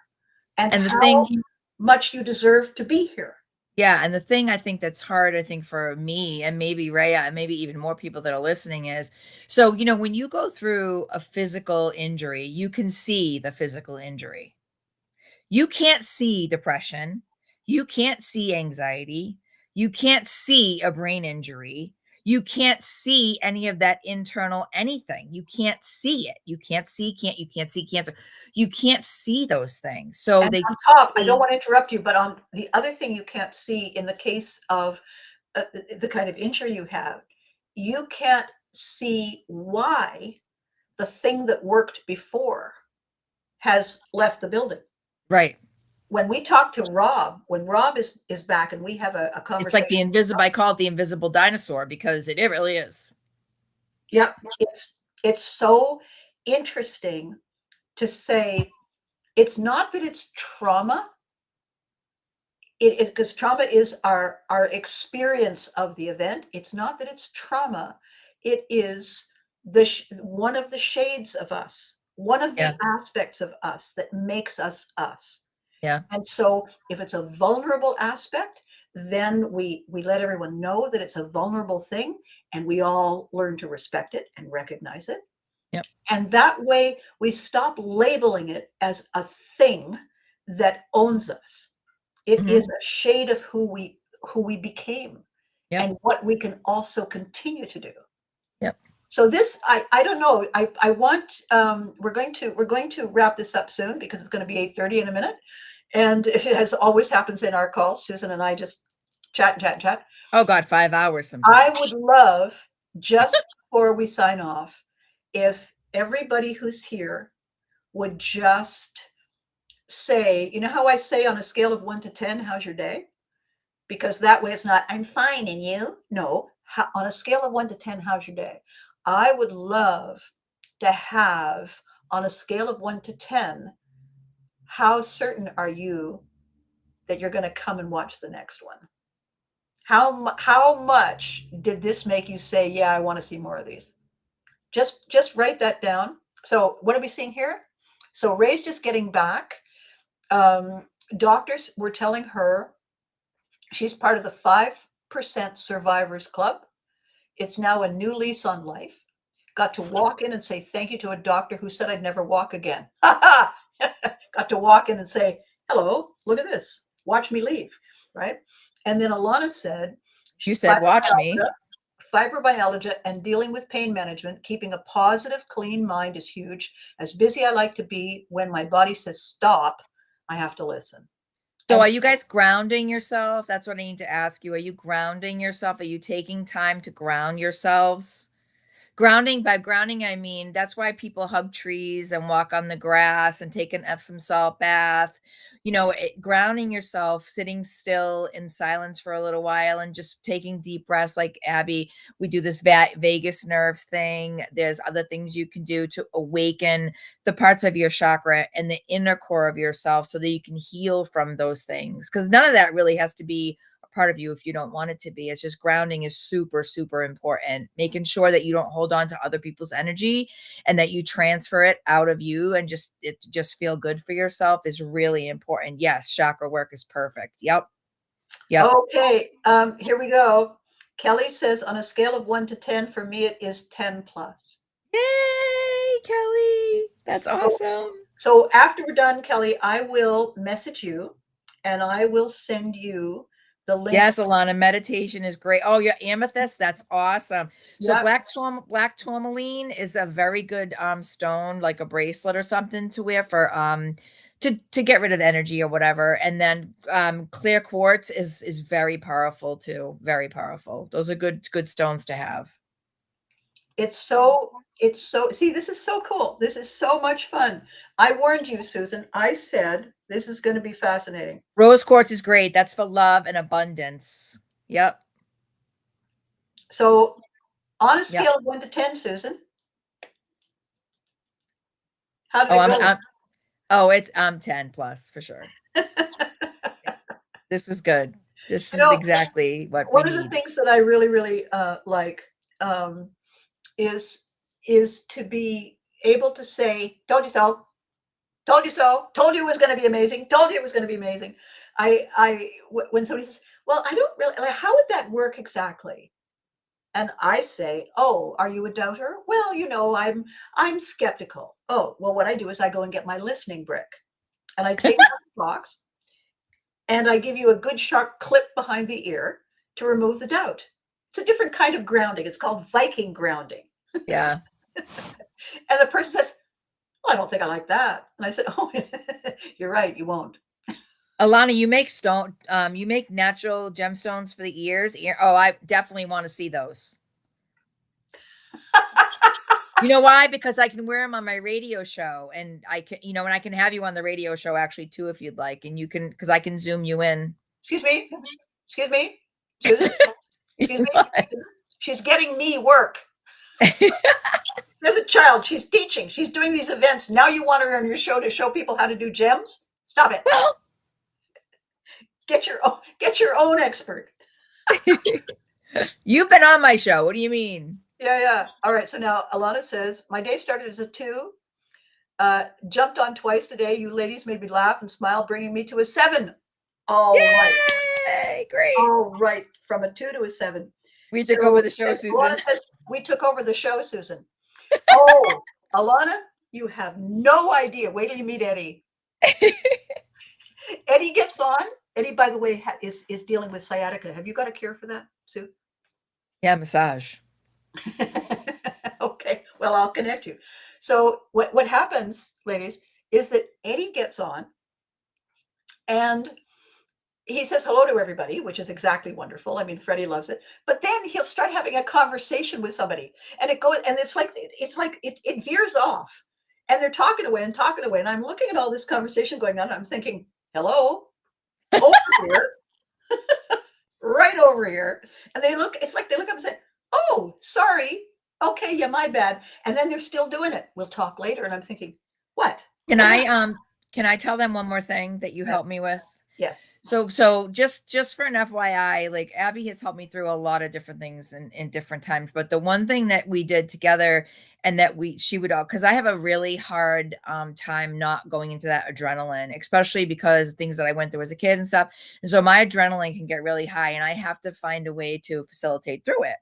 and the how thing much you deserve to be here. Yeah. And the thing I think that's hard, I think for me and maybe Rhea and maybe even more people that are listening is, so, when you go through a physical injury, you can see the physical injury. You can't see depression. You can't see anxiety. You can't see a brain injury. You can't see any of that internal anything. You can't see it. You can't see cancer. You can't see those things. So and on top, I don't want to interrupt you, but on the other thing you can't see in the case of the kind of injury you have, you can't see why the thing that worked before has left the building. Right. When we talk to Rob, when Rob is back and we have a conversation. It's like the invisible, I call it the invisible dinosaur because it really is. Yep. It's so interesting to say it's not that it's trauma. Because trauma is our experience of the event. It's not that it's trauma. It is one of the shades of us, one of the aspects of us that makes us us. Yeah. And so if it's a vulnerable aspect, then we let everyone know that it's a vulnerable thing and we all learn to respect it and recognize it. Yep. And that way we stop labeling it as a thing that owns us. It is a shade of who we became Yep. and what we can also continue to do. Yep. So this, I don't know. I want we're going to wrap this up soon because it's going to be 8:30 in a minute, and as always happens in our calls, Susan and I just chat and chat and chat. Oh God, 5 hours I sometimes. would love, just before we sign off, if everybody who's here would just say, you know how I say on a scale of 1 to 10, how's your day? Because that way it's not, I'm fine, and you? No, on a scale of 1 to 10, how's your day? I would love to have, on a scale of 1 to 10, how certain are you that you're going to come and watch the next one? How much did this make you say, yeah, I want to see more of these? Just write that down. So what are we seeing here? So Ray's just getting back. Doctors were telling her she's part of the 5% Survivors Club. It's now a new lease on life. Got to walk in and say thank you to a doctor who said I'd never walk again. Got to walk in and say, hello, look at this. Watch me leave, right? And then Alana said, You said, watch me. fibromyalgia and dealing with pain management, keeping a positive, clean mind is huge. As busy I like to be, when my body says stop, I have to listen. So And are you guys grounding yourself? That's what I need to ask you. Are you grounding yourself? Are you taking time to ground yourselves? Grounding, by grounding, I mean, that's why people hug trees and walk on the grass and take an Epsom salt bath. You know, grounding yourself, sitting still in silence for a little while and just taking deep breaths. Like Abby, we do this vagus nerve thing. There's other things you can do to awaken the parts of your chakra and the inner core of yourself so that you can heal from those things. Because none of that really has to be part of you if you don't want it to be. It's just grounding is super, super important. Making sure that you don't hold on to other people's energy and that you transfer it out of you and just feel good for yourself is really important. Yes, chakra work is perfect. Yep. Okay, here we go. Kelly says on a scale of 1 to 10, for me, it is 10 plus. Yay, Kelly. That's awesome. So after we're done, Kelly, I will message you and I will send you the link. Yes, Alana, meditation is great. Oh, yeah, amethyst, that's awesome. So black tourmaline is a very good stone, like a bracelet or something to wear for to get rid of energy or whatever. And then clear quartz is very powerful too. Very powerful. Those are good stones to have. It's so see, this is so cool. This is so much fun. I warned you, Susan. I said this is going to be fascinating. Rose quartz is great. That's for love and abundance. Yep. So on a scale of 1 to 10, Susan, how did it go? It's 10 plus for sure. This was good. This is exactly what we one of the need. things that I really, really like is to be able to say, told you so, told you so, told you it was going to be amazing, told you it was going to be amazing. When somebody says, well, I don't really, like, how would that work exactly? And I say, oh, are you a doubter? Well, you know, I'm skeptical. Oh, well, what I do is I go and get my listening brick and I take it out of the box and I give you a good sharp clip behind the ear to remove the doubt. It's a different kind of grounding. It's called Viking grounding. Yeah. And the person says, well, I don't think I like that. And I said, oh, you're right, you won't. Alana, you make natural gemstones for the ears. Oh, I definitely want to see those. You know why? Because I can wear them on my radio show and I can, and I can have you on the radio show actually too, if you'd like. And you can, because I can zoom you in. Excuse me, Susan, excuse me. She's getting me work. There's a child, she's teaching, she's doing these events. Now you want her on your show to show people how to do gems? Stop it. Well, get your own expert. You've been on my show. What do you mean? Yeah. All right. So now Alana says, my day started as a 2. Jumped on twice today. You ladies made me laugh and smile, bringing me to a 7. All right. Great. All right. From a 2 to a 7. We took over the show, Susan. Says, we took over the show, Susan. Oh, Alana, you have no idea. Wait till you meet Eddie. Eddie gets on. Eddie, by the way, is dealing with sciatica. Have you got a cure for that, Sue? Yeah, massage. Okay, well, I'll connect you. So what happens, ladies, is that Eddie gets on and he says hello to everybody, which is exactly wonderful. I mean, Freddie loves it. But then he'll start having a conversation with somebody, and it veers off, and they're talking away and talking away. And I'm looking at all this conversation going on. And I'm thinking, hello, over here, right over here. And they look. It's like they look up and say, "Oh, sorry. Okay, yeah, my bad." And then they're still doing it. We'll talk later. And I'm thinking, what? Can I tell them one more thing that you Yes. helped me with? Yes. So just for an FYI, like Abby has helped me through a lot of different things in different times. But the one thing that we did together and that she would all, because I have a really hard time not going into that adrenaline, especially because things that I went through as a kid and stuff. And so my adrenaline can get really high and I have to find a way to facilitate through it.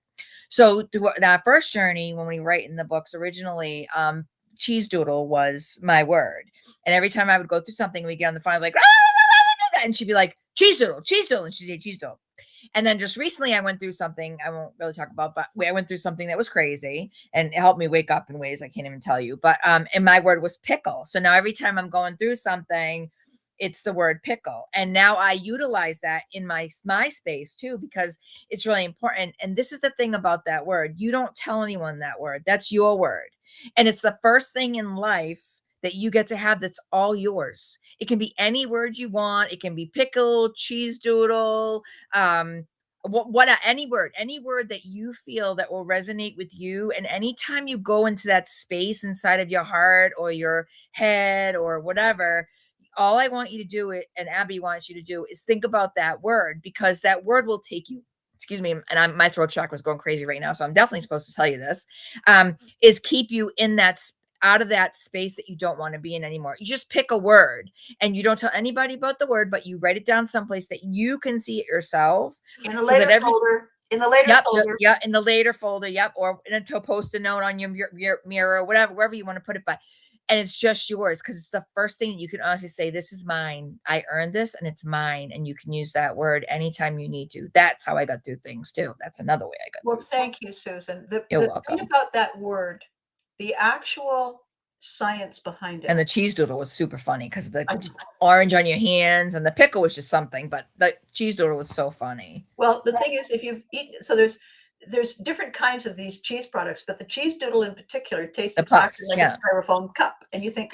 So through that first journey, when we write in the books originally, cheese doodle was my word. And every time I would go through something, we get on the phone, like, and she'd be like, cheese doodle, and she'd say cheese doodle. And then just recently I went through something I won't really talk about, but I went through something that was crazy and it helped me wake up in ways I can't even tell you. But and my word was pickle. So now every time I'm going through something, it's the word pickle. And now I utilize that in my space too, because it's really important. And this is the thing about that word. You don't tell anyone that word. That's your word. And it's the first thing in life that you get to have that's all yours. It can be any word you want. It can be pickle, cheese doodle, any word that you feel that will resonate with you. And anytime you go into that space inside of your heart or your head or whatever, all I want you to do, and Abby wants you to do, is think about that word, because that word will take you, excuse me, and my throat chakra is going crazy right now, so I'm definitely supposed to tell you this, is keep you in that out of that space that you don't want to be in anymore. You just pick a word and you don't tell anybody about the word, but you write it down someplace that you can see it yourself. In the later folder. In the later folder. Yeah, in the later folder. Yep. Or to post a note on your mirror, whatever, wherever you want to put it. But and it's just yours, because it's the first thing you can honestly say, this is mine. I earned this and it's mine. And you can use that word anytime you need to. That's how I got through things too. That's another way I got through. Well, thank you, Susan. You're The welcome. thing about that word, the actual science behind it. And the cheese doodle was super funny because the orange on your hands, and the pickle was just something, but the cheese doodle was so funny. Well, the thing is, if you've eaten, so there's different kinds of these cheese products, but the cheese doodle in particular tastes exactly like a styrofoam cup. And you think,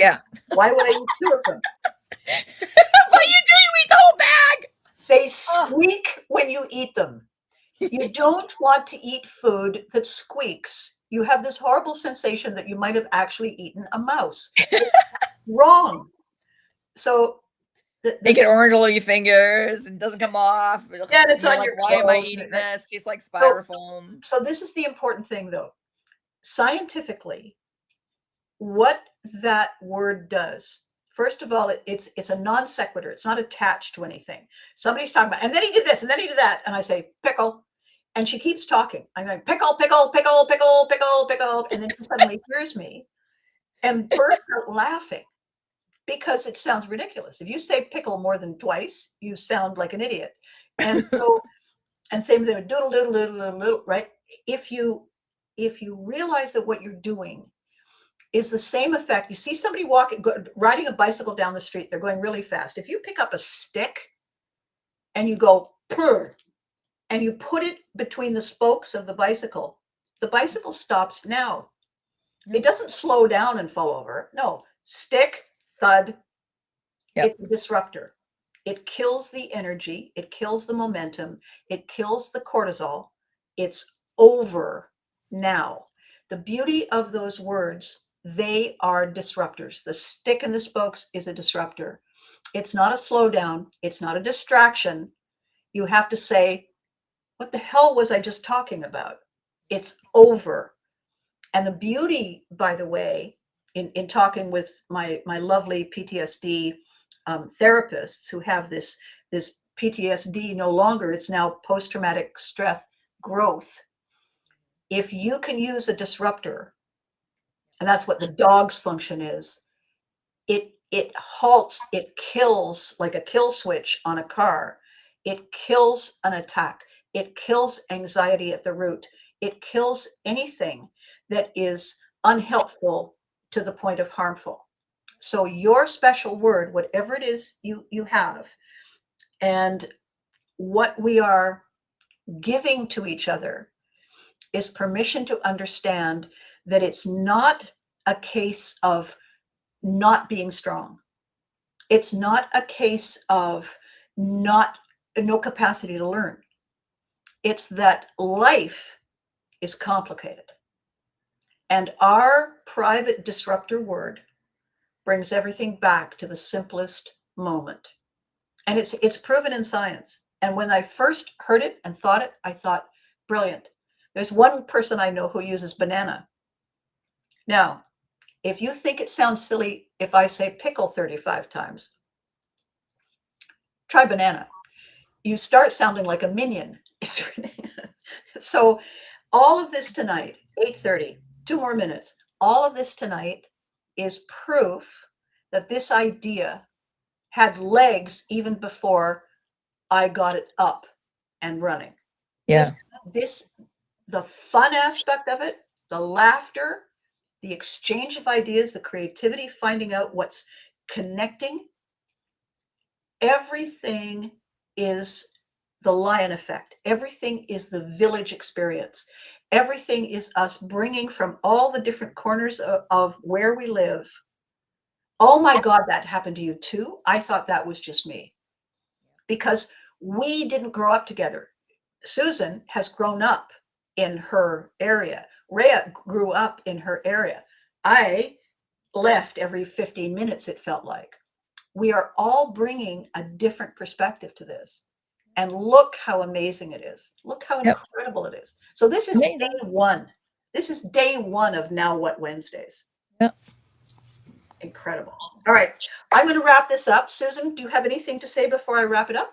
why would I eat two of them? What are you doing? You eat the whole bag. They squeak when you eat them. You don't want to eat food that squeaks. You have this horrible sensation that you might have actually eaten a mouse. Wrong. So they get orange all over your fingers and doesn't come off. Yeah, and it's on your why am I eating this? It tastes like styrofoam. So this is the important thing, though. Scientifically, what that word does, first of all, it's a non sequitur. It's not attached to anything. Somebody's talking about, and then he did this, and then he did that, and I say pickle, and she keeps talking. I'm going pickle, pickle, pickle, pickle, pickle, pickle, and then she suddenly hears me and bursts out laughing because it sounds ridiculous. If you say pickle more than twice, you sound like an idiot. And so, and same thing, doodle, doodle, doodle, doodle, doodle, right? If you realize that what you're doing is the same effect. You see somebody riding a bicycle down the street, they're going really fast. If you pick up a stick and you go, purr, and you put it between the spokes of the bicycle stops now. It doesn't slow down and fall over. No, stick, thud. It's a disruptor. It kills the energy. It kills the momentum. It kills the cortisol. It's over now. The beauty of those words, they are disruptors. The stick and the spokes is a disruptor. It's not a slowdown. It's not a distraction. You have to say, what the hell was I just talking about? It's over. And the beauty, by the way, in talking with my lovely PTSD therapists who have this PTSD no longer, it's now post-traumatic stress growth. If you can use a disruptor And that's what the dog's function is. It halts, it kills like a kill switch on a car. It kills an attack. It kills anxiety at the root. It kills anything that is unhelpful to the point of harmful. So your special word, whatever it is you have, and what we are giving to each other is permission to understand that it's not a case of not being strong. It's not a case of no capacity to learn. It's that life is complicated. And our private disruptor word brings everything back to the simplest moment. And it's proven in science. And when I first heard it and thought it, I thought, brilliant. There's one person I know who uses banana. Now, if you think it sounds silly if I say pickle 35 times, try banana. You start sounding like a minion. So all of this tonight, 8:30, 2 more minutes, all of this tonight is proof that this idea had legs even before I got it up and running. Yeah. The fun aspect of it, the laughter, the exchange of ideas, the creativity, finding out what's connecting, everything is the lion effect. Everything is the village experience. Everything is us bringing from all the different corners of where we live. Oh my God, that happened to you too? I thought that was just me. Because we didn't grow up together. Susan has grown up in her area. Rhea grew up in her area. I left every 15 minutes, it felt like. We are all bringing a different perspective to this. And look how amazing it is. Look how Yep. incredible it is. So this is Amazing. day one. This is day one of Now What Wednesdays. Yep. Incredible. All right. I'm going to wrap this up. Susan, do you have anything to say before I wrap it up?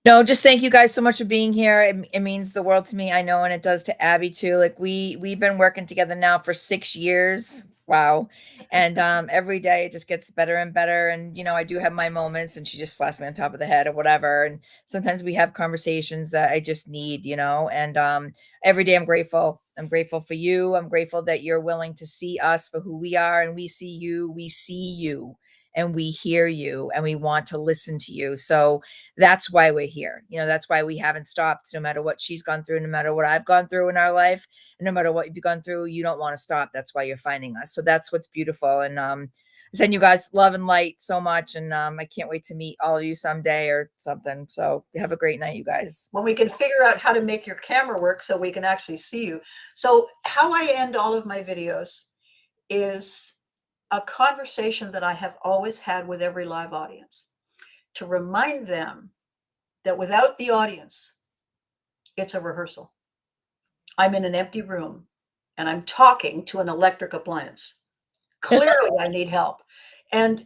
No, just thank you guys so much for being here. It means the world to me, I know, and it does to Abby too. Like we've been working together now for 6 years. Wow. And every day it just gets better and better. And I do have my moments and she just slaps me on top of the head or whatever. And sometimes we have conversations that I just need, and every day I'm grateful. I'm grateful for you. I'm grateful that you're willing to see us for who we are, and we see you, and we hear you, and we want to listen to you. So that's why we're here. That's why we haven't stopped, no matter what she's gone through, no matter what I've gone through in our life, and no matter what you've gone through, you don't want to stop. That's why you're finding us. So that's what's beautiful. And I send you guys love and light so much. And I can't wait to meet all of you someday or something. So have a great night, you guys. When we can figure out how to make your camera work so we can actually see you. So how I end all of my videos is a conversation that I have always had with every live audience, to remind them that without the audience, it's a rehearsal. I'm in an empty room and I'm talking to an electric appliance. Clearly, I need help. And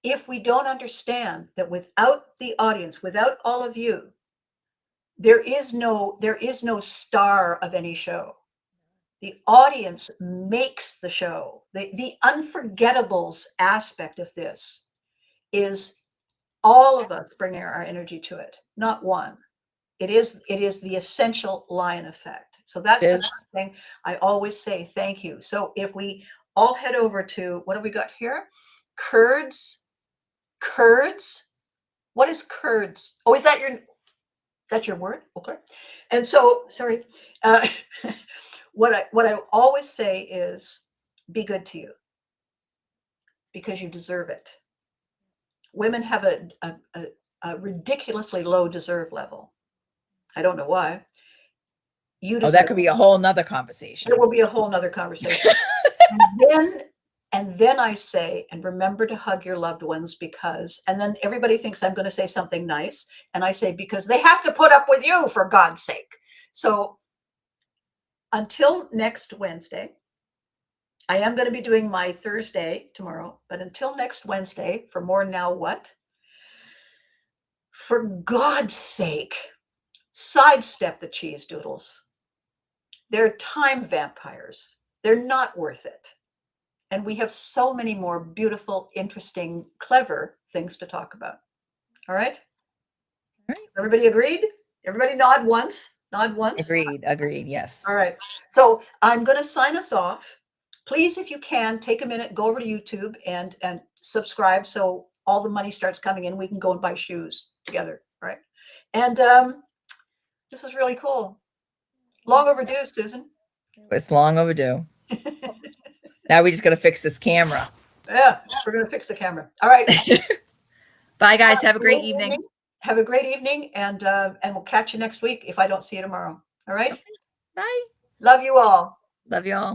if we don't understand that without the audience, without all of you, there is no star of any show. The audience makes the show. The unforgettables aspect of this is all of us bringing our energy to it, not one. It is the essential lion effect. So that's the thing I always say, thank you. So if we all head over to, what do we got here? Curds. What is curds? Oh, is that your word? Okay. And so, sorry. What I always say is, be good to you because you deserve it. Women have a ridiculously low deserve level. I don't know why. That could be a whole nother conversation. It will be a whole nother conversation. and then I say, and remember to hug your loved ones because, and then everybody thinks I'm going to say something nice. And I say, because they have to put up with you, for God's sake. So until next Wednesday, I am going to be doing my Thursday tomorrow, but until next Wednesday, for more Now What? For God's sake, sidestep the cheese doodles. They're time vampires. they're not worth it. And we have so many more beautiful, interesting, clever things to talk about. All right? All right. Everybody agreed? Everybody nod once. Nod once. Agreed. Yes. All right. So I'm going to sign us off. Please, if you can, take a minute, go over to YouTube and subscribe so all the money starts coming in. We can go and buy shoes together. All right. And this is really cool. Long overdue, Susan. It's long overdue. Now we just got to fix this camera. Yeah, we're going to fix the camera. All right. Bye, guys. Have a great evening. Have a great evening, and we'll catch you next week if I don't see you tomorrow. All right. Bye. Love you all. Love you all.